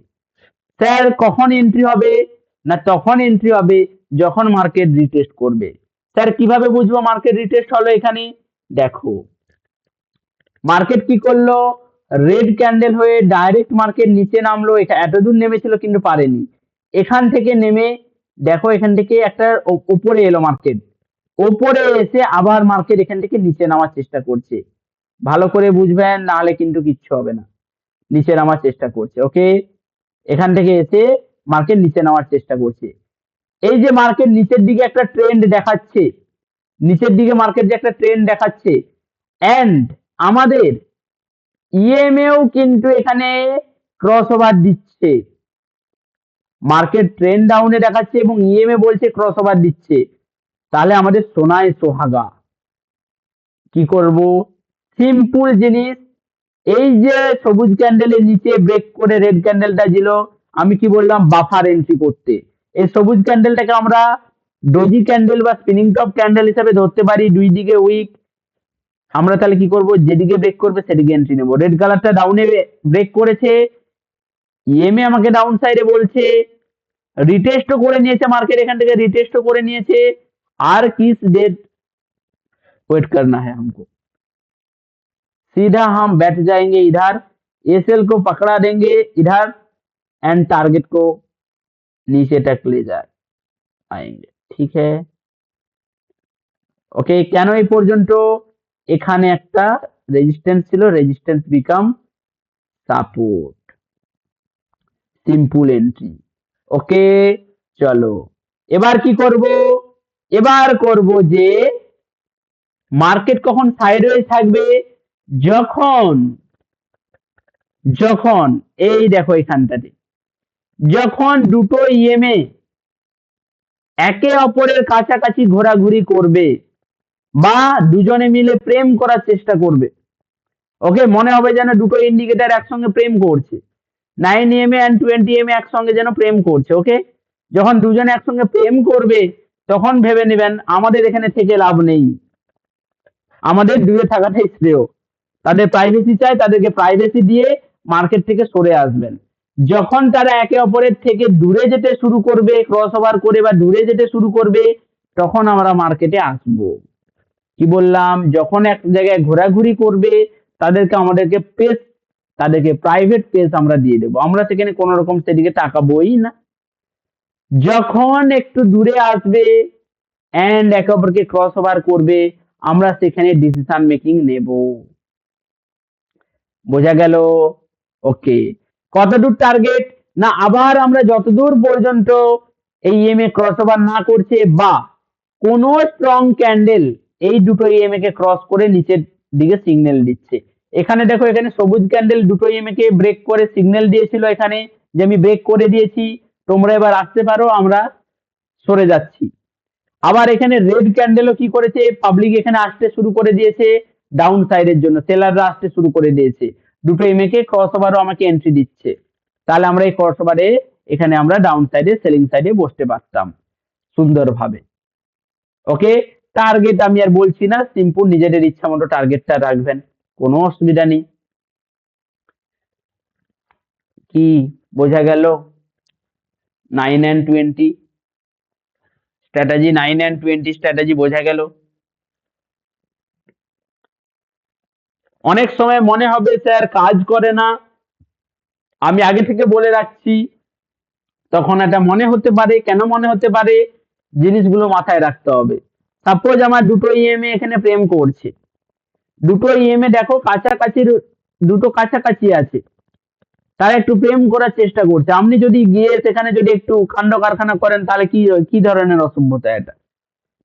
স্যার কখন এন্ট্রি হবে, না তখন এন্ট্রি হবে যখন মার্কেট রিটেস্ট করবে। স্যার কিভাবে বুঝবো মার্কেট রিটেস্ট হলো, এখানে দেখো মার্কেট কি করলো, রেড ক্যান্ডেল হয়ে ডাইরেক্ট মার্কেট নিচে নামলো, এতদূর নেমেছিল কিন্তু পারেনি, এখান থেকে নেমে দেখো এখান থেকে একটা উপরে এলো মার্কেট, উপরে এসে আবার মার্কেট এখান থেকে নিচে নামার চেষ্টা করছে। ভালো করে বুঝবেন, নাহলে কিন্তু কিচ্ছু হবে না। নিচে নামার চেষ্টা করছে। ওকে, এখান থেকে এসে মার্কেট নিচে নামার চেষ্টা করছে। এই যে মার্কেট নিচের দিকে একটা ট্রেন্ড দেখাচ্ছে, নিচের দিকে মার্কেট যে একটা ট্রেন্ড দেখাচ্ছে, এন্ড আমাদের ইএমএও কিন্তু এখানে ক্রস ওভার দিচ্ছে। মার্কেট ট্রেন্ড ডাউনে দেখাচ্ছে এবং ইএমএ বলছে ক্রস ওভার দিচ্ছে। তাহলে আমাদের সোনায় সোহাগা। কি করব? সিম্পল জিনিস, এই যে সবুজ ক্যান্ডেলের নিচে ব্রেক করে রেড ক্যান্ডেলটা দিল, আমি কি বললাম? বাফার এন্ট্রি করতে। এই সবুজ ক্যান্ডেলটাকে আমরা ডোজি ক্যান্ডেল বা স্পিনিং টপ ক্যান্ডেল হিসেবে ধরতে পারি, দুই দিকে উইক। আমরা তাহলে কি করব? যেদিকে ব্রেক করবে সেদিকে এন্ট্রি নেব। রেড কালারটা ডাউনে ব্রেক করেছে, ইএমএ আমাকে ডাউন সাইডে বলছে, রিটেস্টও করে নিয়েছে मार्केट, এখান থেকে রিটেস্টও করে নিয়েছে। আর किस डेट वेट करना है हमको, सीधा हम बैठ जाएंगे इधर, एसएल को पकड़ा देंगे इधर एंड टारगेट को नीचे तक ले जाए आएंगे। ठीक है, ওকে। কেন এই পর্যন্ত? এখানে একটা রেজিস্ট্যান্স ছিল, resistance become support, simple entry. Okay, চলো এবার কি করব? এবার করব যে মার্কেট কখন সাইডওয়েজ থাকবে? যখন যখন এই দেখো এখানটাতে, যখন দুটো ইএমএ একে অপরের কাছাকাছি ঘোরাঘুরি করবে বা দুজনে মিলে প্রেম করার চেষ্টা করবে। ওকে, মনে হবে যেন দুটো ইন্ডিকেটর একসঙ্গে প্রেম করছে, 9 EMA এন্ড 20 EMA একসঙ্গে যেন প্রেম করছে। ওকে, যখন দুজনে একসঙ্গে প্রেম করবে তখন ভেবে নেবেন আমাদের এখানে থেকে লাভ নেই, আমাদের দূরে থাকাটাই শ্রেয়। তাদের প্রাইভেসি চাই, তাদেরকে প্রাইভেসি দিয়ে মার্কেট থেকে সরে আসবেন। যখন তারা একে অপরের থেকে দূরে যেতে শুরু করবে, ক্রস ওভার করে বা দূরে যেতে শুরু করবে, তখন আমরা মার্কেটে আসব। কি বললাম? যখন এক জায়গায় ঘোরাঘুরি করবে তাদেরকে আমাদেরকে পেস, তাদেরকে প্রাইভেট পেস আমরা দিয়ে দেবো, আমরা সেখানে কোনো রকম সেদিকে তাকাবোই না। যখন একটু দূরে আসবে এন্ড একে অপরকে ক্রস ওভার করবে, আমরা সেখানে ডিসিশন মেকিং নেব। বোঝা গেল? ওকে, কতদূর টার্গেট? না, আবার আমরা যতদূর পর্যন্ত এই ইএমএ ক্রস ওভার না করছে বা কোন স্ট্রং ক্যান্ডেল এই দুটো ইএমএ কে ক্রস করে নিচের দিকে সিগন্যাল দিচ্ছে। এখানে দেখো, এখানে সবুজ ক্যান্ডেল দুটো ইএমএ কে ব্রেক করে সিগন্যাল দিয়েছিল এখানে যে আমি ব্রেক করে দিয়েছি, তোমরা এবার আসতে পারো, আমরা সরে যাচ্ছি। আবার এখানে রেড ক্যান্ডেলও কি করেছে? পাবলিক এখানে আসতে শুরু করে দিয়েছে ডাউন সাইডের জন্য, সেলাররা আসতে শুরু করে দিয়েছে, দুটো ইএমএ কে ক্রস ওভারও আমাকে এন্ট্রি দিচ্ছে। তাহলে আমরা এই ক্রস ওভারে এখানে আমরা ডাউন সাইডে সেলিং সাইডে বসতে পারতাম সুন্দরভাবে। ওকে, টার্গেট আমি আর বলছি না, সিম্পল নিজেদের ইচ্ছা মতো টার্গেটটা রাখবেন, কোনো অসুবিধা নেই। কি বোঝা গেল? 9 and 20 স্ট্র্যাটেজি, 9 and 20 স্ট্র্যাটেজি বোঝা গেল? অনেক সময় মনে হবে স্যার কাজ করে না, আমি আগে থেকে বলে রাখছি, তখন এটা মনে হতে পারে। কেন মনে হতে পারে? জিনিসগুলো মাথায় রাখতে হবে। সাপোজ আমার দুটো ইএমএ এখানে প্রেম করছে, দুটো ইএমএ দেখো কাছাকাছি, দুটো কাছাকাছি আছে, তারা একটু প্রেম করার চেষ্টা করছে। আপনি যদি গিয়ে সেখানে যদি একটু কাণ্ড কারখানা করেন তাহলে কি কি ধরনের অসভ্যতা এটা?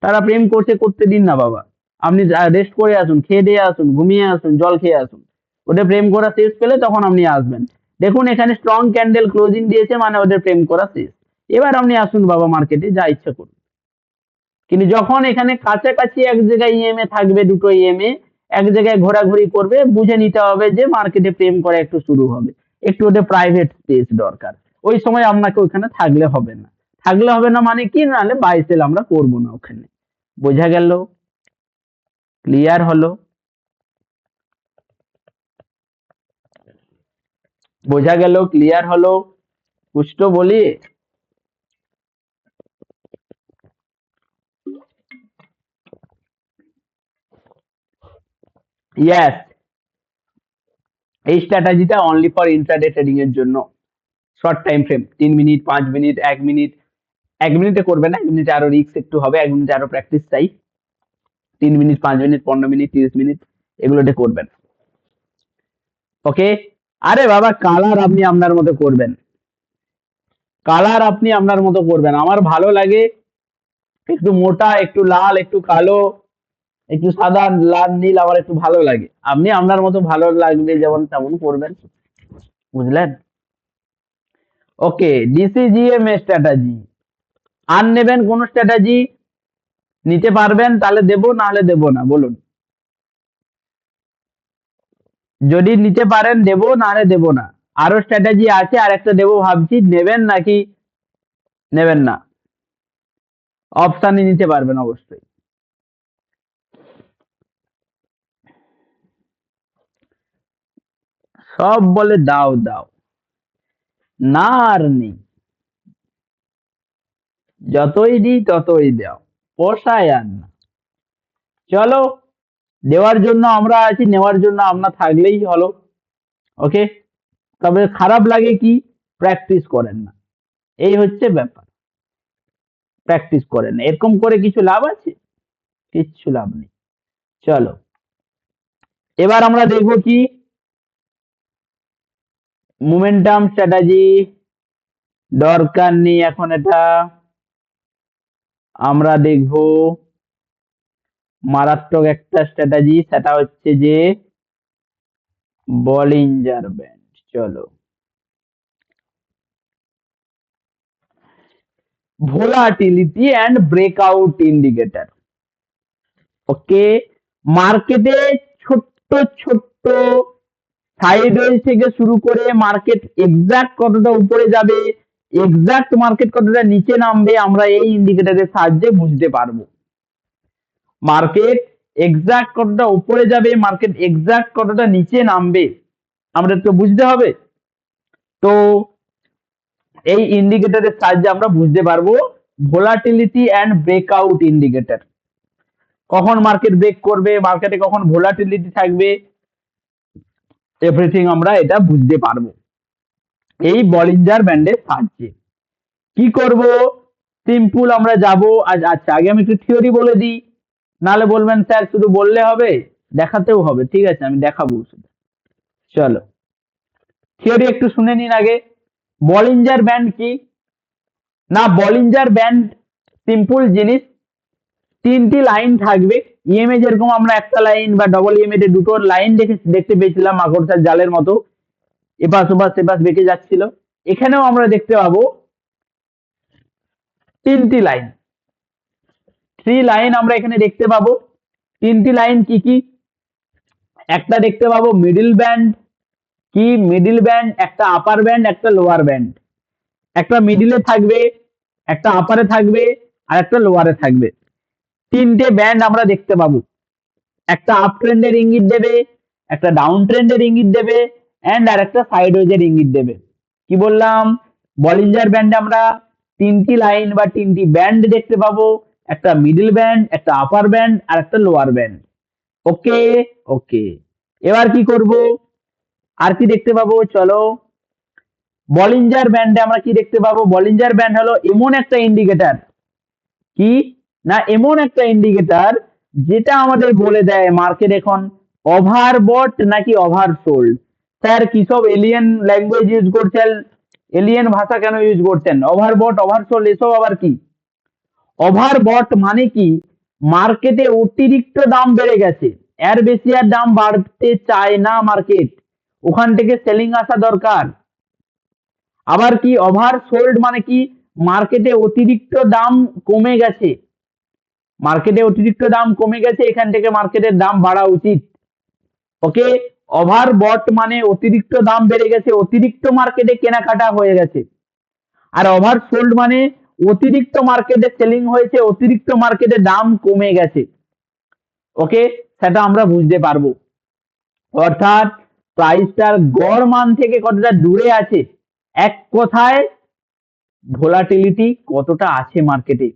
তারা প্রেম করছে, করতে দিন না বাবা, আপনি রেস্ট করে আসুন, খেয়ে দিয়ে আসুন, ঘুমিয়ে আসুন, জল খেয়ে আসুন, ওদের প্রেম করা শেষ পেলে তখন আপনি আসবেন। দেখুন এখানে স্ট্রং ক্যান্ডেল ক্লোজিং দিয়েছে, মানে ওদের প্রেম করা শেষ। এবার আপনি আসুন বাবা মার্কেটে, যা ইচ্ছা করুন। কিন্তু যখন এখানে কাছাকাছি এক জায়গায় ইএমএ থাকবে, দুটো ইএমএ এক জায়গায় ঘোরাঘুরি করবে, বুঝে নিতে হবে যে মার্কেটে প্রেম করা একটু শুরু হবে, একটু ওদের প্রাইভেট স্পেস দরকার। ওই সময় আপনাকে ওখানে থাকলে হবে না। থাকলে হবে না মানে কি? নাহলে বাই সেল আমরা করবো না ওখানে। বোঝা গেল? ক্লিয়ার হলো? বোঝা গেল? ক্লিয়ার হলো? कुछ तो बोलिए। यस, এই স্ট্র্যাটেজিটা অনলি ফর ইন্ট্রাডে ট্রেডিং এর জন্য। Short time frame, 3 minute, 5 minute, 1 minute. 1 মিনিটে করবে না, 1 মিনিটে আরো রিস্ক একটু হবে, 1 মিনিটে আরো প্র্যাকটিস চাই। 3 মিনিট, 5 মিনিট, 15 মিনিট, 30 মিনিট এগুলোতে করবেন। ওকে, আরে বাবা, কালার আপনি আপনার মতো করবেন, কালার আপনি আপনার মতো করবেন। আমার ভালো লাগে একটু মোটা, একটু লাল, একটু কালো, একটু সাদা, লাল, নীল, আমার একটু ভালো লাগে। আপনি আপনার মতো ভালো লাগবে যেমন তেমন করবেন, বুঝলেন? ওকে, ডিসিজিএম স্ট্র্যাটেজি। আর নেবেন কোন স্ট্র্যাটেজি? নিতে পারবেন তাহলে দেবো, না হলে দেবো না, বলুন। যদি নিতে পারেন দেবো, না হলে দেবো না। আরো স্ট্র্যাটেজি আছে, আর একটা দেবো ভাবছি, নেবেন নাকি নেবেন না? অপশানে নিতে পারবেন অবশ্যই। সব বলে দাও দাও, না আর নেই, যতই দিই ততই দাও, পোষায় আর না। চলো, দেওয়ার জন্য আমরা আছি, নেওয়ার জন্য আমরা থাকলেই হলো। ওকে, তবে খারাপ লাগে কি, প্র্যাকটিস করেন না, এই হচ্ছে ব্যাপার। প্র্যাকটিস করেন না, এরকম করে কিছু লাভ আছে? কিচ্ছু লাভ নেই। চলো, এবার আমরা দেখবো কি, মোমেন্টাম স্ট্র্যাটেজি। দরকার নেই এখন এটা। আমরা দেখবো মারাত্মক একটা স্ট্র্যাটেজি, সেটা হচ্ছে যে বলিঞ্জার ব্যান্ড। চলো, ভোলাটিলিটি অ্যান্ড ব্রেকআউট ইন্ডিকেটর। ওকে, মার্কেটে ছোট্ট ছোট্ট সাইডওয়েজ থেকে শুরু করে মার্কেট এক্সাক্ট কতটা উপরে যাবে, এক্সাক্ট মার্কেট কতটা নিচে নামবে, আমরা এই ইন্ডিকেটরের সাহায্যে বুঝতে পারবো। মার্কেট এক্সাক্ট কতটা উপরে যাবে, মার্কেট এক্সাক্ট কতটা নিচে নামবে, আমরা তো বুঝতে হবে। তো এই ইন্ডিকেটরের সাহায্যে আমরা বুঝতে পারবো ভোলাটিলিটি অ্যান্ড ব্রেকআউট ইন্ডিকেটর। কখন মার্কেট ব্রেক করবে, মার্কেটে কখন ভোলাটিলিটি থাকবে, এভরিথিং আমরা এটা বুঝতে পারবো এই বলিঞ্জার ব্যান্ডের সাহায্যে। কি করব, সিম্পল আমরা যাব। আচ্ছা, আগে আমি একটু থিওরি বলে দিই, নাহলে বলবেন স্যার শুধু বললে হবে, দেখাতেও হবে। ঠিক আছে, আমি দেখাবো শুধু। চলো, থিওরি একটু শুনে নিন আগে। বলিঞ্জার ব্যান্ড কি না, বলিঞ্জার ব্যান্ড সিম্পল জিনিস, তিনটি লাইন থাকবে। ইএমএ যেরকম আমরা একটা লাইন বা ডবল ইএমএ দুটো লাইন দেখতে পেয়েছিলাম মাকড়সার জালের মতো, এপাশ ওপাশ সেপাশ বেঁকে যাচ্ছিল, এখানেও আমরা দেখতে পাবো তিনটি লাইন, থ্রি লাইন আমরা এখানে দেখতে পাবো। তিনটি লাইন কি কি? একটা দেখতে পাবো মিডিল ব্যান্ড। কি মিডিল ব্যান্ড? একটা আপার ব্যান্ড, একটা লোয়ার ব্যান্ড। একটা মিডিলে থাকবে, একটা আপারে থাকবে, আর একটা লোয়ারে থাকবে। তিনটে ব্যান্ড আমরা দেখতে পাবো, একটা আপ ট্রেন্ডের ইঙ্গিত দেবে, একটা ডাউন ট্রেন্ডের ইঙ্গিত দেবে, এন্ড আর একটা সাইডওয়েজের ইঙ্গিত দেবে। কি বললাম, বলিঞ্জার ব্যান্ডে আমরা তিনটি লাইন বা তিনটি ব্যান্ড দেখতে পাবো, একটা মিডল ব্যান্ড, একটা আপার ব্যান্ড, আর একটা লোয়ার ব্যান্ড। ওকে, ওকে, এবার কি করব, আর কি দেখতে পাবো, চলো। বলিঞ্জার ব্যান্ডে আমরা কি দেখতে পাবো, বলিঞ্জার ব্যান্ড হলো এমন একটা ইন্ডিকেটর, কি না, এমন একটা ইন্ডিকেটর যেটা আমাদের বলে দেয় মার্কেট এখন ওভারবট নাকি ওভারসোল্ড। স্যার কি সব এলিয়েন ল্যাঙ্গুয়েজ ইউজ করছেন, এলিয়েন ভাষা কেন ইউজ করছেন? ওভারবট, ওভারসোল্ড, এসব আবার কি? ওভারবট মানে কি, মার্কেটে অতিরিক্ত দাম বেড়ে গেছে, এর বেশি আর দাম বাড়তে চায় না মার্কেট, ওখান থেকে সেলিং আসা দরকার। আবার কি ওভারসোল্ড মানে কি, মার্কেটে অতিরিক্ত দাম কমে গেছে, মার্কেটে অতিরিক্ত দাম কমে গেছে, এখান থেকে মার্কেটের দাম বাড়া উচিত। ওকে, ওভারবট মানে অতিরিক্ত দাম বেড়ে গেছে, অতিরিক্ত মার্কেটে কেনাকাটা হয়ে গেছে। আর ওভারসোল্ড মানে অতিরিক্ত মার্কেটে সেলিং হয়েছে, অতিরিক্ত মার্কেটে দাম কমে গেছে। ওকে, সেটা আমরা বুঝতে পারবো, অর্থাৎ প্রাইসটার গড় মান থেকে কতটা দূরে আছে, এক কথায় ভোলাটিলিটি কতটা আছে মার্কেটে,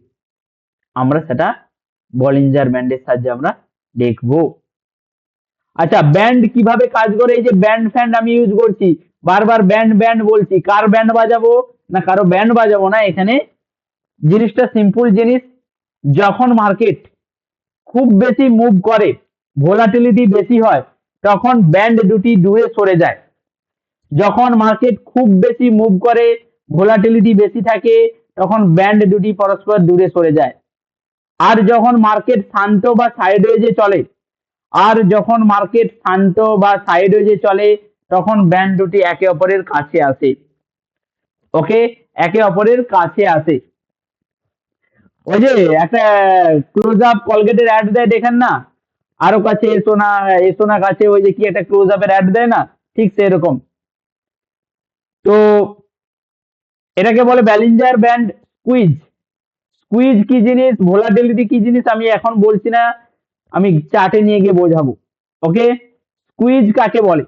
আমরা সেটা বলিঞ্জার ব্যান্ডের সাহায্যে আমরা দেখবো। আচ্ছা, ব্যান্ড কিভাবে কাজ করে? এই যে ব্যান্ড ফ্যান্ড আমি ইউজ করছি, বারবার ব্যান্ড ব্যান্ড বলছি, কার ব্যান্ড বাজাবো না কারো ব্যান্ড বাজাবো না, এখানে জিনিসটা সিম্পল জিনিস। যখন মার্কেট খুব বেশি মুভ করে, ভোলাটিলিটি বেশি হয়, তখন ব্যান্ড দুটি দূরে সরে যায়। যখন মার্কেট খুব বেশি মুভ করে, ভোলাটিলিটি বেশি থাকে, তখন ব্যান্ড দুটি পরস্পর দূরে সরে যায়। আর যখন মার্কেট শান্ত বা সাইডওয়েজে চলে, চলে, তখন ব্যান্ড দুটি একে অপরের কাছে আসে। ওকে, একে অপরের কাছে আসে। ওই যে একটা ক্লোজ আপ কলগেটের অ্যাড দেয় দেখেন না, আরো কাছে এসো না, এসো না কাছে, ওই যে কি একটা ক্লোজ আপের অ্যাড দেয় না, ঠিক সেরকম। তো এটাকে বলে ব্যালিঞ্জার ব্যান্ড স্কুইজ। স্কুইজ কি জিনিস, ভোলাটিলিটি কি জিনিস আমি এখন বলছি না, আমি চার্টে নিয়ে গিয়ে বোঝাবো। ওকে, স্কুইজ কাকে বলে?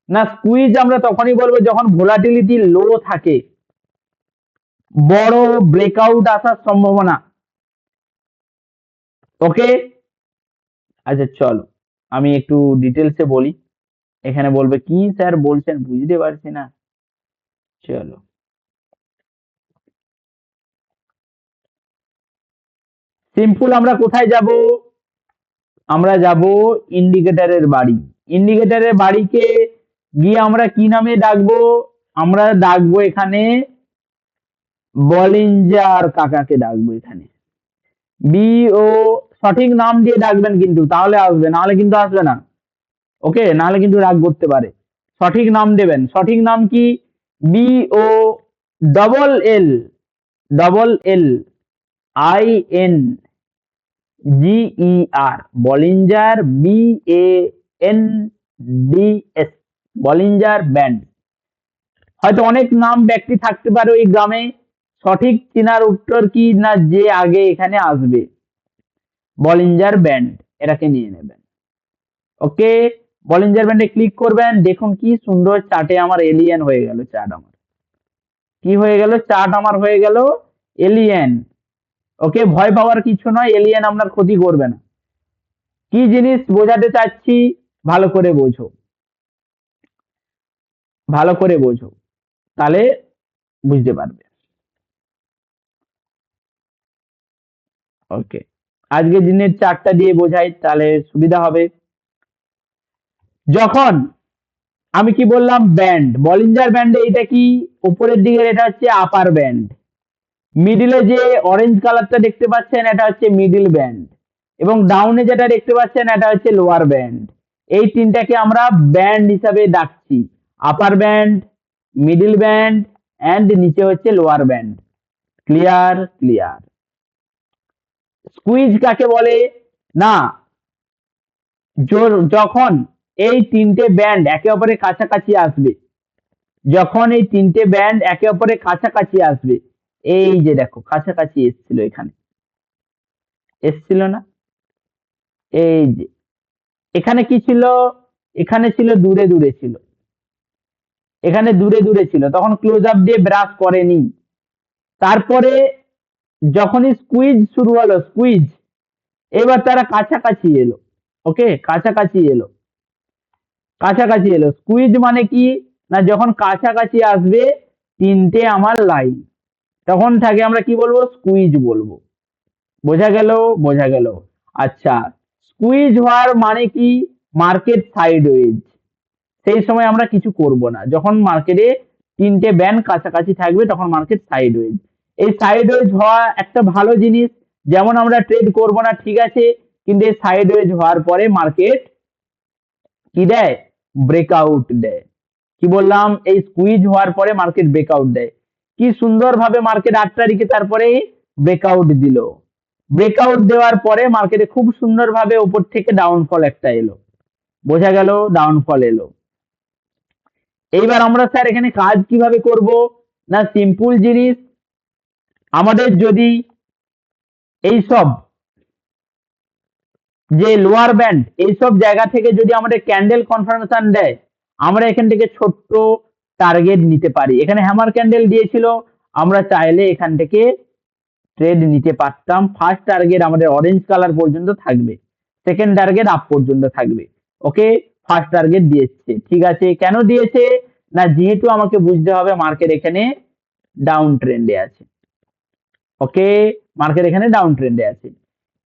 না, স্কুইজ আমরা তখনই বলবো যখন ভোলাটিলিটি লো থাকে, বড় ব্রেকআউট আসার সম্ভাবনা। ওকে, আচ্ছা চলো আমি একটু ডিটেলসে বলি। এখানে বলবে কি স্যার বলছেন বুঝতে পারছি না। চলো, সিম্পল আমরা কোথায় যাব? আমরা যাব ইন্ডিকেটরের বাড়ি। ইন্ডিকেটরের বাড়িকে গিয়ে আমরা কি নামে ডাকবো? আমরা ডাকবো এখানে বলিঞ্জার কাকাকে ডাকবো এখানে। বিও সঠিক নাম দিয়ে ডাকবেন কিন্তু, তাহলে আসবে, নাহলে কিন্তু আসবে না। ওকে, নাহলে কিন্তু রাগ করতে পারে। সঠিক নাম দেবেন। সঠিক নাম কি? B O double L IN GER, Bollinger, BANDS, Bollinger band. হয়তো অনেক নাম ব্যক্তি থাকতে পারে ওই গ্রামে, সঠিক চেনার উত্তর কি না যে আগে এখানে আসবে, বলিঞ্জার ব্যান্ড, এটাকে নিয়ে নেবেন। ওকে, বলিঞ্জার ব্যান্ডে ক্লিক করবেন। দেখুন কি সুন্দর চার্টে আমার এলিয়েন হয়ে গেল। চার্ট আমার কি হয়ে গেল? চার্ট আমার হয়ে গেল এলিয়েন। ওকে, ভয় পাওয়ার কিছু নয়, এলিয়েন আপনার ক্ষতি করবে না। কি জিনিস বোঝাতে চাচ্ছি ভালো করে বোঝো, ভালো করে বোঝো, তাহলে বুঝতে পারবে। ওকে, আজকে দিনের চারটা দিয়ে বোঝাই তাহলে সুবিধা হবে। যখন আমি কি বললাম, ব্যান্ড, বলিঞ্জার ব্যান্ডে এটা কি উপরের দিকে, এটা হচ্ছে আপার ব্যান্ড। মিডিলে যে অরেঞ্জ কালারটা দেখতে পাচ্ছেন এটা হচ্ছে মিডিল ব্যান্ড, এবং ডাউনে যেটা দেখতে পাচ্ছেন এটা হচ্ছে লোয়ার ব্যান্ড। এই তিনটাকে আমরা ব্যান্ড হিসাবে ডাকছি, upper band, middle band and নিচে হচ্ছে lower band. Clear? Clear. Squeeze কাকে বলে? না, যখন এই তিনটে ব্যান্ড একে অপরের কাছাকাছি আসবে, যখন এই তিনটে ব্যান্ড একে অপরের কাছাকাছি আসবে, এই যে দেখো কাছাকাছি এসছিল, এখানে এসছিল না, এই যে এখানে কি ছিল, এখানে ছিল দূরে দূরে ছিল, এখানে দূরে দূরে ছিল, তখন ক্লোজ আপ দিয়ে ব্রাশ করেনি। তারপরে যখনই স্কুইজ শুরু হলো, স্কুইজ, এবার তারা কাছাকাছি এলো। ওকে, কাছাকাছি এলো, কাছাকাছি এলো। স্কুইজ মানে কি না, যখন কাছাকাছি আসবে তিনটে আমার লাইন, তখন থাকে আমরা কি বলবো? স্কুইজ বলবো। বোঝা গেল? বোঝা গেল। আচ্ছা, স্কুইজ হওয়ার মানে কি? মার্কেট সাইডওয়েজ, সেই সময় আমরা কিছু করব না। যখন মার্কেটে তিনটে ব্যান্ড কাছাকাছি থাকবে তখন মার্কেট সাইডওয়েজ। এই সাইডওয়েজ হওয়া একটা ভালো জিনিস, যেমন আমরা ট্রেড করব না ঠিক আছে, কিন্তু এই সাইডওয়েজ হওয়ার পরে মার্কেট কি দেয়? ব্রেকআউট দেয়। কি বললাম? এই স্কুইজ হওয়ার পরে মার্কেট ব্রেকআউট দেয়। কি সুন্দরভাবে মার্কেট 8 তারিখে তারপরে ব্রেকআউট দিল। ব্রেকআউট দেওয়ার পরে মার্কেটে খুব সুন্দরভাবে উপর থেকে ডাউনফল একটা এলো। বোঝা গেল? ডাউনফল এলো। এইবার আমরা স্যার এখানে কাজ কিভাবে করব? না, সিম্পল জিনিস, আমাদের যদি এইসব যে লোয়ার ব্যান্ড এইসব জায়গা থেকে যদি আমাদের ক্যান্ডেল কনফার্মেশন দেয়, আমরা এখান থেকে ছোট্ট টার্গেট নিতে পারি। এখানে হ্যামার ক্যান্ডেল দিয়েছিল, আমরা চাইলে এখান থেকে ট্রেড নিতে পারতাম। ফার্স্ট টার্গেট আমাদের অরেঞ্জ কালার পর্যন্ত থাকবে, সেকেন্ড টার্গেট আপ পর্যন্ত থাকবে। ওকে, ফার্স্ট টার্গেট দিয়েছে, ঠিক আছে। কেন দিয়েছে? না, যেহেতু আমাকে বুঝতে হবে মার্কেট এখানে ডাউন ট্রেন্ডে আছে। ওকে, মার্কেট এখানে ডাউন ট্রেন্ডে আছে।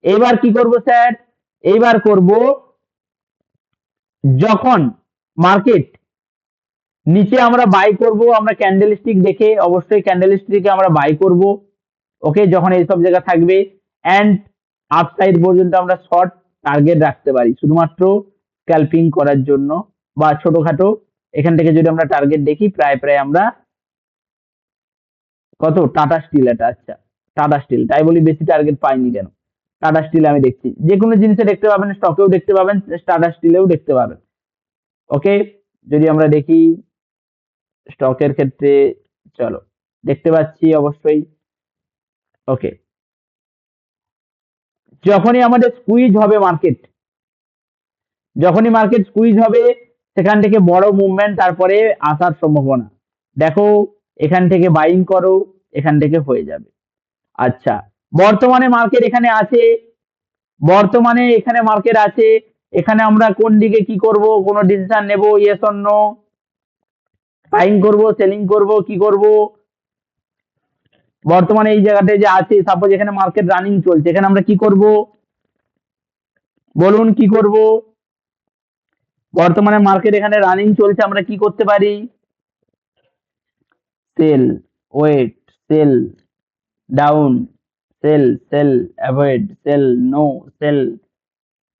এবার কি করব স্যার? এইবার করব যখন মার্কেট নিচে আমরা বাই করব, আমরা ক্যান্ডেল স্টিক দেখে অবশ্যই ক্যান্ডেল স্টিকে আমরা বাই করব। ওকে, যখন এইসব জায়গা থাকবে অ্যান্ড আপসাইড পর্যন্ত আমরা শর্ট টার্গেট রাখতে পারি শুধুমাত্র স্ক্যাল্পিং করার জন্য বা ছোটখাটো। এখান থেকে যদি আমরা টার্গেট দেখি প্রায় প্রায় আমরা কত, টাটা স্টিল, এটা আচ্ছা টাটা স্টিল, তাই বলি বেশি টার্গেট পাইনি কেন। টাটা স্টিল আমি দেখছি, যে কোনো জিনিসে দেখতে পাবেন, স্টকেও দেখতে পাবেন, টাটা স্টিলেও দেখতে পাবেন। ওকে, যদি আমরা দেখি স্টকের ক্ষেত্রে, চলো দেখতে পাচ্ছি অবশ্যই। ওকে, যখনই আমাদের স্কুইজ হবে মার্কেট, যখনই মার্কেট স্কুইজ হবে সেখান থেকে বড় মুভমেন্ট তারপরে আসার সম্ভাবনা। দেখো এখান থেকে বাইং করো, এখান থেকে হয়ে যাবে। আচ্ছা, বর্তমানে মার্কেট এখানে আছে, বর্তমানে এখানে মার্কেট আছে, এখানে আমরা কোন দিকে কি করব, কোনো ডিসিশন নেব, ইয়েস অর নো, বাইং করব, সেলিং করব, কি করব। বর্তমানে এই জায়গাটায় যে আছে, সাপোজ এখানে মার্কেট রানিং চলছে, এখানে আমরা কি করব, বলুন কি করব। বর্তমানে মার্কেট এখানে রানিং চলছে, আমরা কি করতে পারি, sell, wait, sell, down, sell, sell, avoid, sell, no, sell,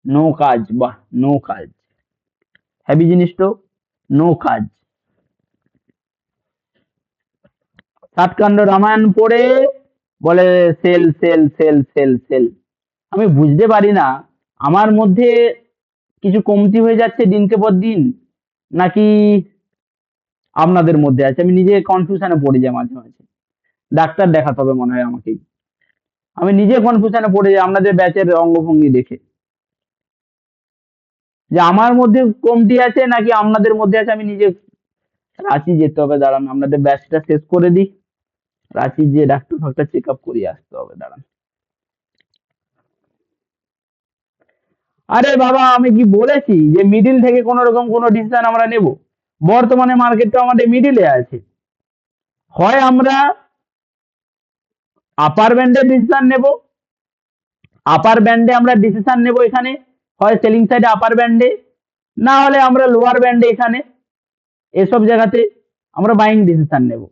no কাজ, বাহ নো কাজ, হ্যাভি জিনিস তো, নো কাজ। সাতকাণ্ড রামায়ণ পড়ে বলে sell sell sell sell sell. আমি বুঝতে পারি না আমার মধ্যে কিছু কমতি হয়ে যাচ্ছে দিনকে পর দিন, নাকি আপনাদের মধ্যে আছে। আমি নিজে কনফিউশনে পড়ে যাই মাঝে মাঝে, ডাক্তার দেখাতে হবে মনে হয় আমাকেই। আমি নিজে কনফিউশনে পড়ে যাই আপনাদের ব্যাচের অঙ্গভঙ্গি দেখে, যে আমার মধ্যে কমতি আছে নাকি আপনাদের মধ্যে আছে। আমি নিজে রাঁচি যেতে হবে, দাঁড়ান আপনাদের ব্যাচটা শেষ করে দিই, রাঁচি যে ডাক্তার ফাক্তার চেক আপ করিয়ে আসতে হবে, দাঁড়ান। আরে বাবা, আমি কি বলেছি যে মিডিল থেকে কোন রকম কোনো ডিসিশন আমরা নেব। বর্তমানে মার্কেট তো আমাদের মিডিলে আছে, হয় আমরা আপার ব্যান্ডে ডিসিশন নেব, আপার ব্যান্ডে আমরা ডিসিশন নেব এখানে, হয় সেলিং সাইডে আপার ব্যান্ডে, না হলে আমরা লোয়ার ব্যান্ডে এখানে, এসব জায়গাতে আমরা বাইং ডিসিশন নেব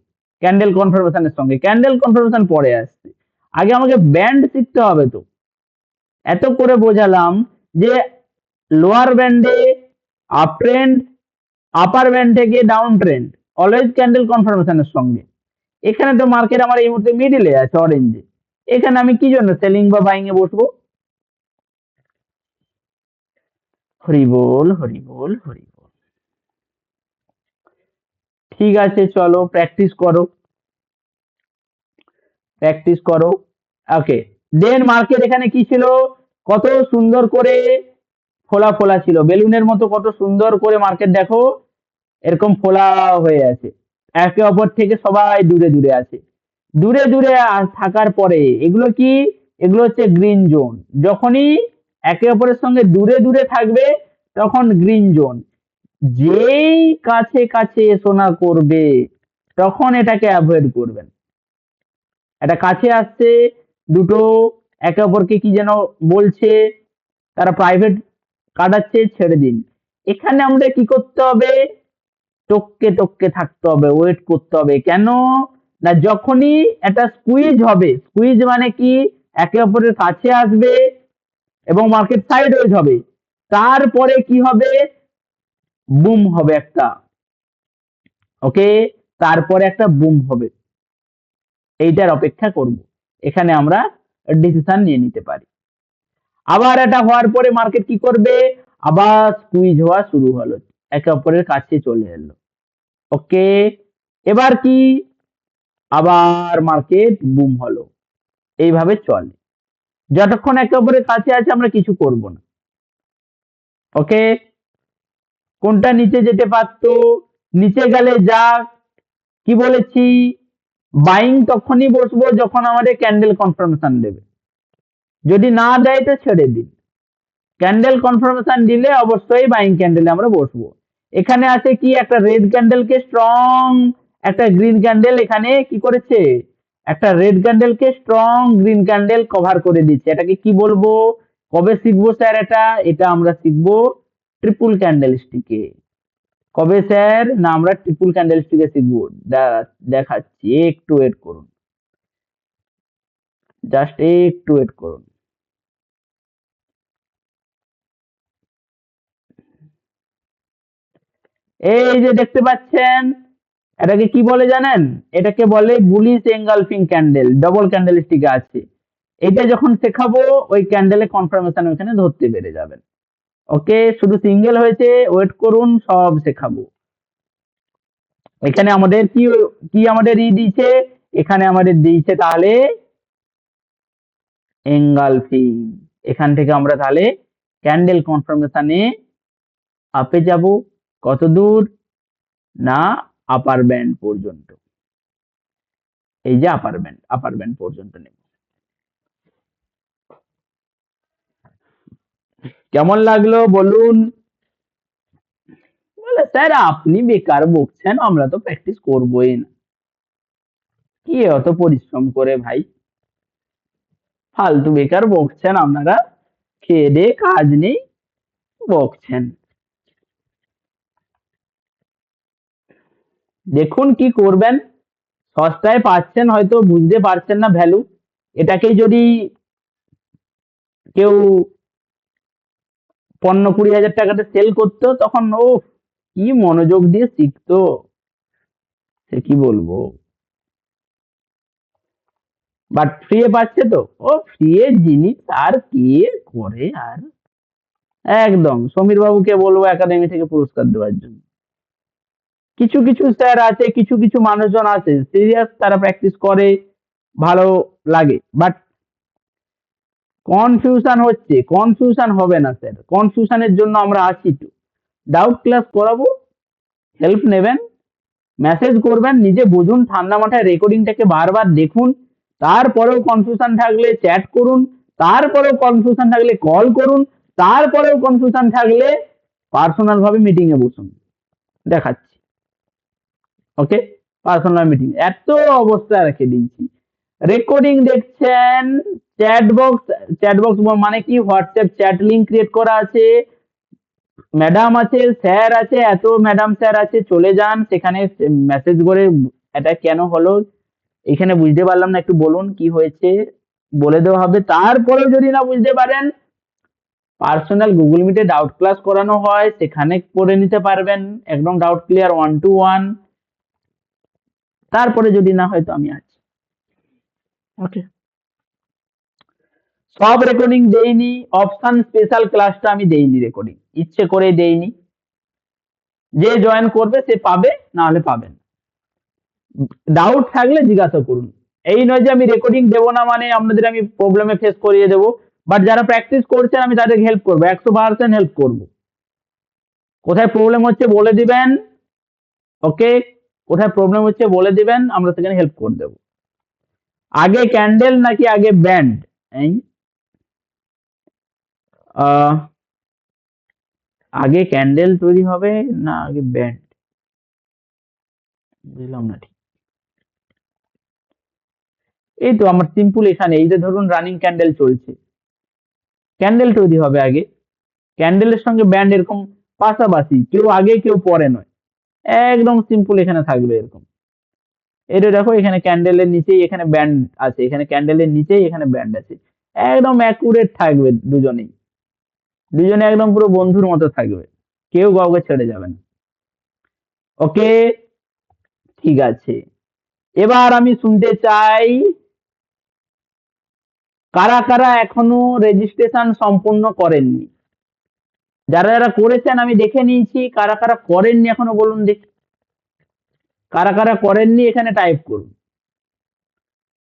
ক্যান্ডেল কনফার্মেশনের সঙ্গে। ক্যান্ডেল কনফার্মেশন পরে আসছে, আগে আমাকে ব্যান্ড শিখতে হবে। তো এত করে বোঝালাম যে লোয়ার ব্যান্ডে আপ ট্রেন্ড, আপার ব্যান্ড থেকে ডাউন ট্রেন্ড, অলওয়েজ ক্যান্ডেল কনফার্মেশনের সঙ্গে। এখানে তো মার্কেট আমার এই মুহূর্তে মিডিলে আছে অরেঞ্জে, এখানে আমি কি জন্য সেলিং বা বাইং এ বসবো। হরি বল হরি বল হরি বল। ঠিক আছে, চলো প্র্যাকটিস করো, প্র্যাকটিস করো। ওকে, দেন মার্কেট এখানে কি ছিল, কত সুন্দর করে ফোলা ফোলা ছিল, বেলুনের মতো কত সুন্দর করে মার্কেট দেখো এরকম ফোলা হয়ে আছে, একে অপর থেকে সবাই দূরে দূরে আছে। দূরে দূরে থাকার পরে এগুলো কি, এগুলো হচ্ছে গ্রিন জোন। যখনই একে অপরের সঙ্গে দূরে দূরে থাকবে তখন গ্রিন জোন, যেই কাছে কাছে এসো না করবে তখন এটাকে অ্যাভয়েড করবেন। এটা কাছে আসছে, দুটো একে অপরকে কি যেন বলছে, তারা প্রাইভেট কাটাচ্ছে, ছেড়ে দিন। এখানে আমাদের কি করতে হবে, টপকে টপকে থাকতে হবে, ওয়েট করতে হবে। কেন না, যখনই একটা স্কুইজ হবে, স্কুইজ মানে কি, একে অপরের কাছে আসবে এবং মার্কেট সাইডওয়েজ হবে, তারপরে কি হবে, বুম হবে একটা। ওকে, তারপরে একটা বুম হবে, এইটার অপেক্ষা করব। এখানে আমরা ডিসিশন নিয়ে নিতে পারি। আবার এটা হওয়ার পরে মার্কেট কি করবে, আবার স্কুইজ হওয়া শুরু হলো, একে অপরের কাছে চলে এলো। ওকে, এবার কি, আবার মার্কেট বুম হলো, এইভাবে চলে। যতক্ষণ একে অপরের কাছে আছে আমরা কিছু করব না। ওকে, কোনটা নিচে যেতে পারতো, নিচে গেলে যা, কি বলেছি, বাইং তখনই বসবো যখন আমাদের ক্যান্ডেল কনফার্মেশন দেবে, যদি না দেয় তো ছেড়ে দিন। ক্যান্ডেল কনফার্মেশন দিলে অবশ্যই বাইং ক্যান্ডেলে আমরা বসবো। এখানে আছে কি, একটা রেড ক্যান্ডেলকে স্ট্রং, একটা গ্রিন ক্যান্ডেল এখানে কি করেছে, একটা রেড ক্যান্ডেলকে স্ট্রং গ্রিন ক্যান্ডেল কভার করে দিচ্ছে। এটাকে কি বলবো, কবে শিখবো স্যার এটা, এটা আমরা শিখবো ট্রিপল ক্যান্ডেল স্টিকে। কবে স্যার? না, আমরা ট্রিপল ক্যান্ডেলস্টিকে শিখবো। দেখাচ্ছি, একটু ওয়েট করুন, জাস্ট একটু ওয়েট করুন। এই যে দেখতে পাচ্ছেন, এটাকে কি বলে জানেন? এটাকে বলে bullish engulfing candle, double candle স্টিকে আছে। এটা যখন শেখাবো ওই ক্যান্ডেলে কনফার্মেশন ওইখানে ধরতে পেরে যাবেন। ওকে, শুধু সিঙ্গেল হয়েছে, ওয়েট করুন, সব শেখাবো। এখানে আমাদের কি কি আমাদের দিয়েছে? এখানে আমাদের দিয়েছে তাহলে এঙ্গালফিং। এখান থেকে আমরা তাহলে ক্যান্ডেল কনফার্মেশনে আপে যাব, কত দূর? না, আপার ব্যান্ড পর্যন্ত। এই যে আপার ব্যান্ড পর্যন্ত নেব। কেমন লাগলো বলুন? বলে স্যার আপনি বেকার বকছেন, আমরা তো প্র্যাকটিস করবোই না। কি অত পরিশ্রম করে ভাই, ফালতু বেকার বকছেন আপনারা, খেয়ে দিয়ে কাজ নেই, বকছেন। দেখুন কি করবেন, সস্তায় পাচ্ছেন, হয়তো বুঝতে পারছেন না ভ্যালু। এটাকেই যদি কেউ 15-20 হাজার টাকাতে সেল করতো, তখন ও কি মনোযোগ দিয়ে শিখতো, সে কি বলবো। বাট ফ্রি এ পাচ্ছে তো, ও ফ্রি এর জিনিস আর কে করে আর। একদম সমীর বাবুকে বলবো একাডেমি থেকে পুরস্কার দেওয়ার জন্য। কিছু কিছু স্যার আছে, কিছু কিছু মানুষজন আছে সিরিয়াস, তারা প্র্যাকটিস করে, ভালো লাগে। বাট কনফিউশন হচ্ছে, কনফিউশন হবে না স্যার, কনফিউশনের জন্য আমরা আছি তো। ডাউট ক্লাস করাবো, হেল্প নেবেন, মেসেজ করবেন, নিজে বুঝুন, ঠান্ডা মাথায় রেকর্ডিংটাকে বারবার দেখুন। তারপরেও কনফিউশন থাকলে চ্যাট করুন, তারপরেও কনফিউশন থাকলে কল করুন, তারপরেও কনফিউশন থাকলে পার্সোনাল ভাবে মিটিং এ বসুন, দেখাচ্ছি। ওকে, পার্সোনাল মিটিং, এত অবস্থা রেখে দিয়েছি। রেকর্ডিং দেখছেন, চ্যাট বক্স মানে কি? হোয়াটসঅ্যাপ চ্যাট লিংক ক্রিয়েট করা আছে, ম্যাডাম আছে, স্যার আছে, এত ম্যাডাম স্যার আছে, চলে যান সেখানে, মেসেজ করে এটা কেন হলো এখানে বুঝতে পারলাম না, একটু বলুন কি হয়েছে, বলে দেওয়া হবে। তারপরেও যদি না বুঝতে পারেন, পার্সোনাল গুগল মিটে ডাউট ক্লাস করানো হয়, সেখানে করে নিতে পারবেন, একদম ডাউট ক্লিয়ার 1-to-1। তারপরে যদি না হয় তো আমি আছি। ওকে, সব রেকর্ডিং দেইনি, অপশন স্পেশাল ক্লাসটা আমি দেইনি রেকর্ডিং, ইচ্ছে করে দেইনি। যে জয়েন করবে সে পাবে, না হলে পাবেন। ডাউট থাকলে জিজ্ঞাসা করুন। এই নয় যে আমি রেকর্ডিং দেবো না মানে আপনাদের আমি প্রবলেমে ফেস করিয়ে দেবো। বাট যারা প্র্যাকটিস করছেন আমি তাদেরকে হেল্প করবো, 100% হেল্প করবো। কোথায় প্রবলেম হচ্ছে বলে দিবেন, ওকে, কোথায় প্রবলেম হচ্ছে বলে দিবেন, আমরা সেখানে হেল্প করে দেবো। আগে ক্যান্ডেল নাকি আগে ব্যান্ড? আগে ক্যান্ডেল তৈরি হবে না আগে ব্যান্ড? বুঝলাম না ঠিক। এই তো আমার সিম্পল এখানে, এই যে ধরুন রানিং ক্যান্ডেল চলছে, ক্যান্ডেল তৈরি হবে আগে, ক্যান্ডেলের সঙ্গে ব্যান্ড এরকম পাশাপাশি, কেউ আগে কেউ পরে নয়, একদম সিম্পল এখানে থাকবে এরকম। এটা দেখো, এখানে ক্যান্ডেলের নিচেই এখানে ব্যান্ড আছে, এখানে ক্যান্ডেলের নিচেই এখানে ব্যান্ড আছে, একদম অ্যাকুরেট থাকবে দুজনেই, দুজনে একদম পুরো বন্ধুর মতো থাকবে, কেউ কাউকে ছেড়ে যাবে না। ওকে, ঠিক আছে, এবার আমি শুনতে চাই কারা কারা এখনো রেজিস্ট্রেশন সম্পূর্ণ করেননি। যারা যারা করেছেন আমি দেখে নিয়েছি, কারা কারা করেননি এখনো বলুন দেখি, কারা কারা করেননি এখানে টাইপ করুন।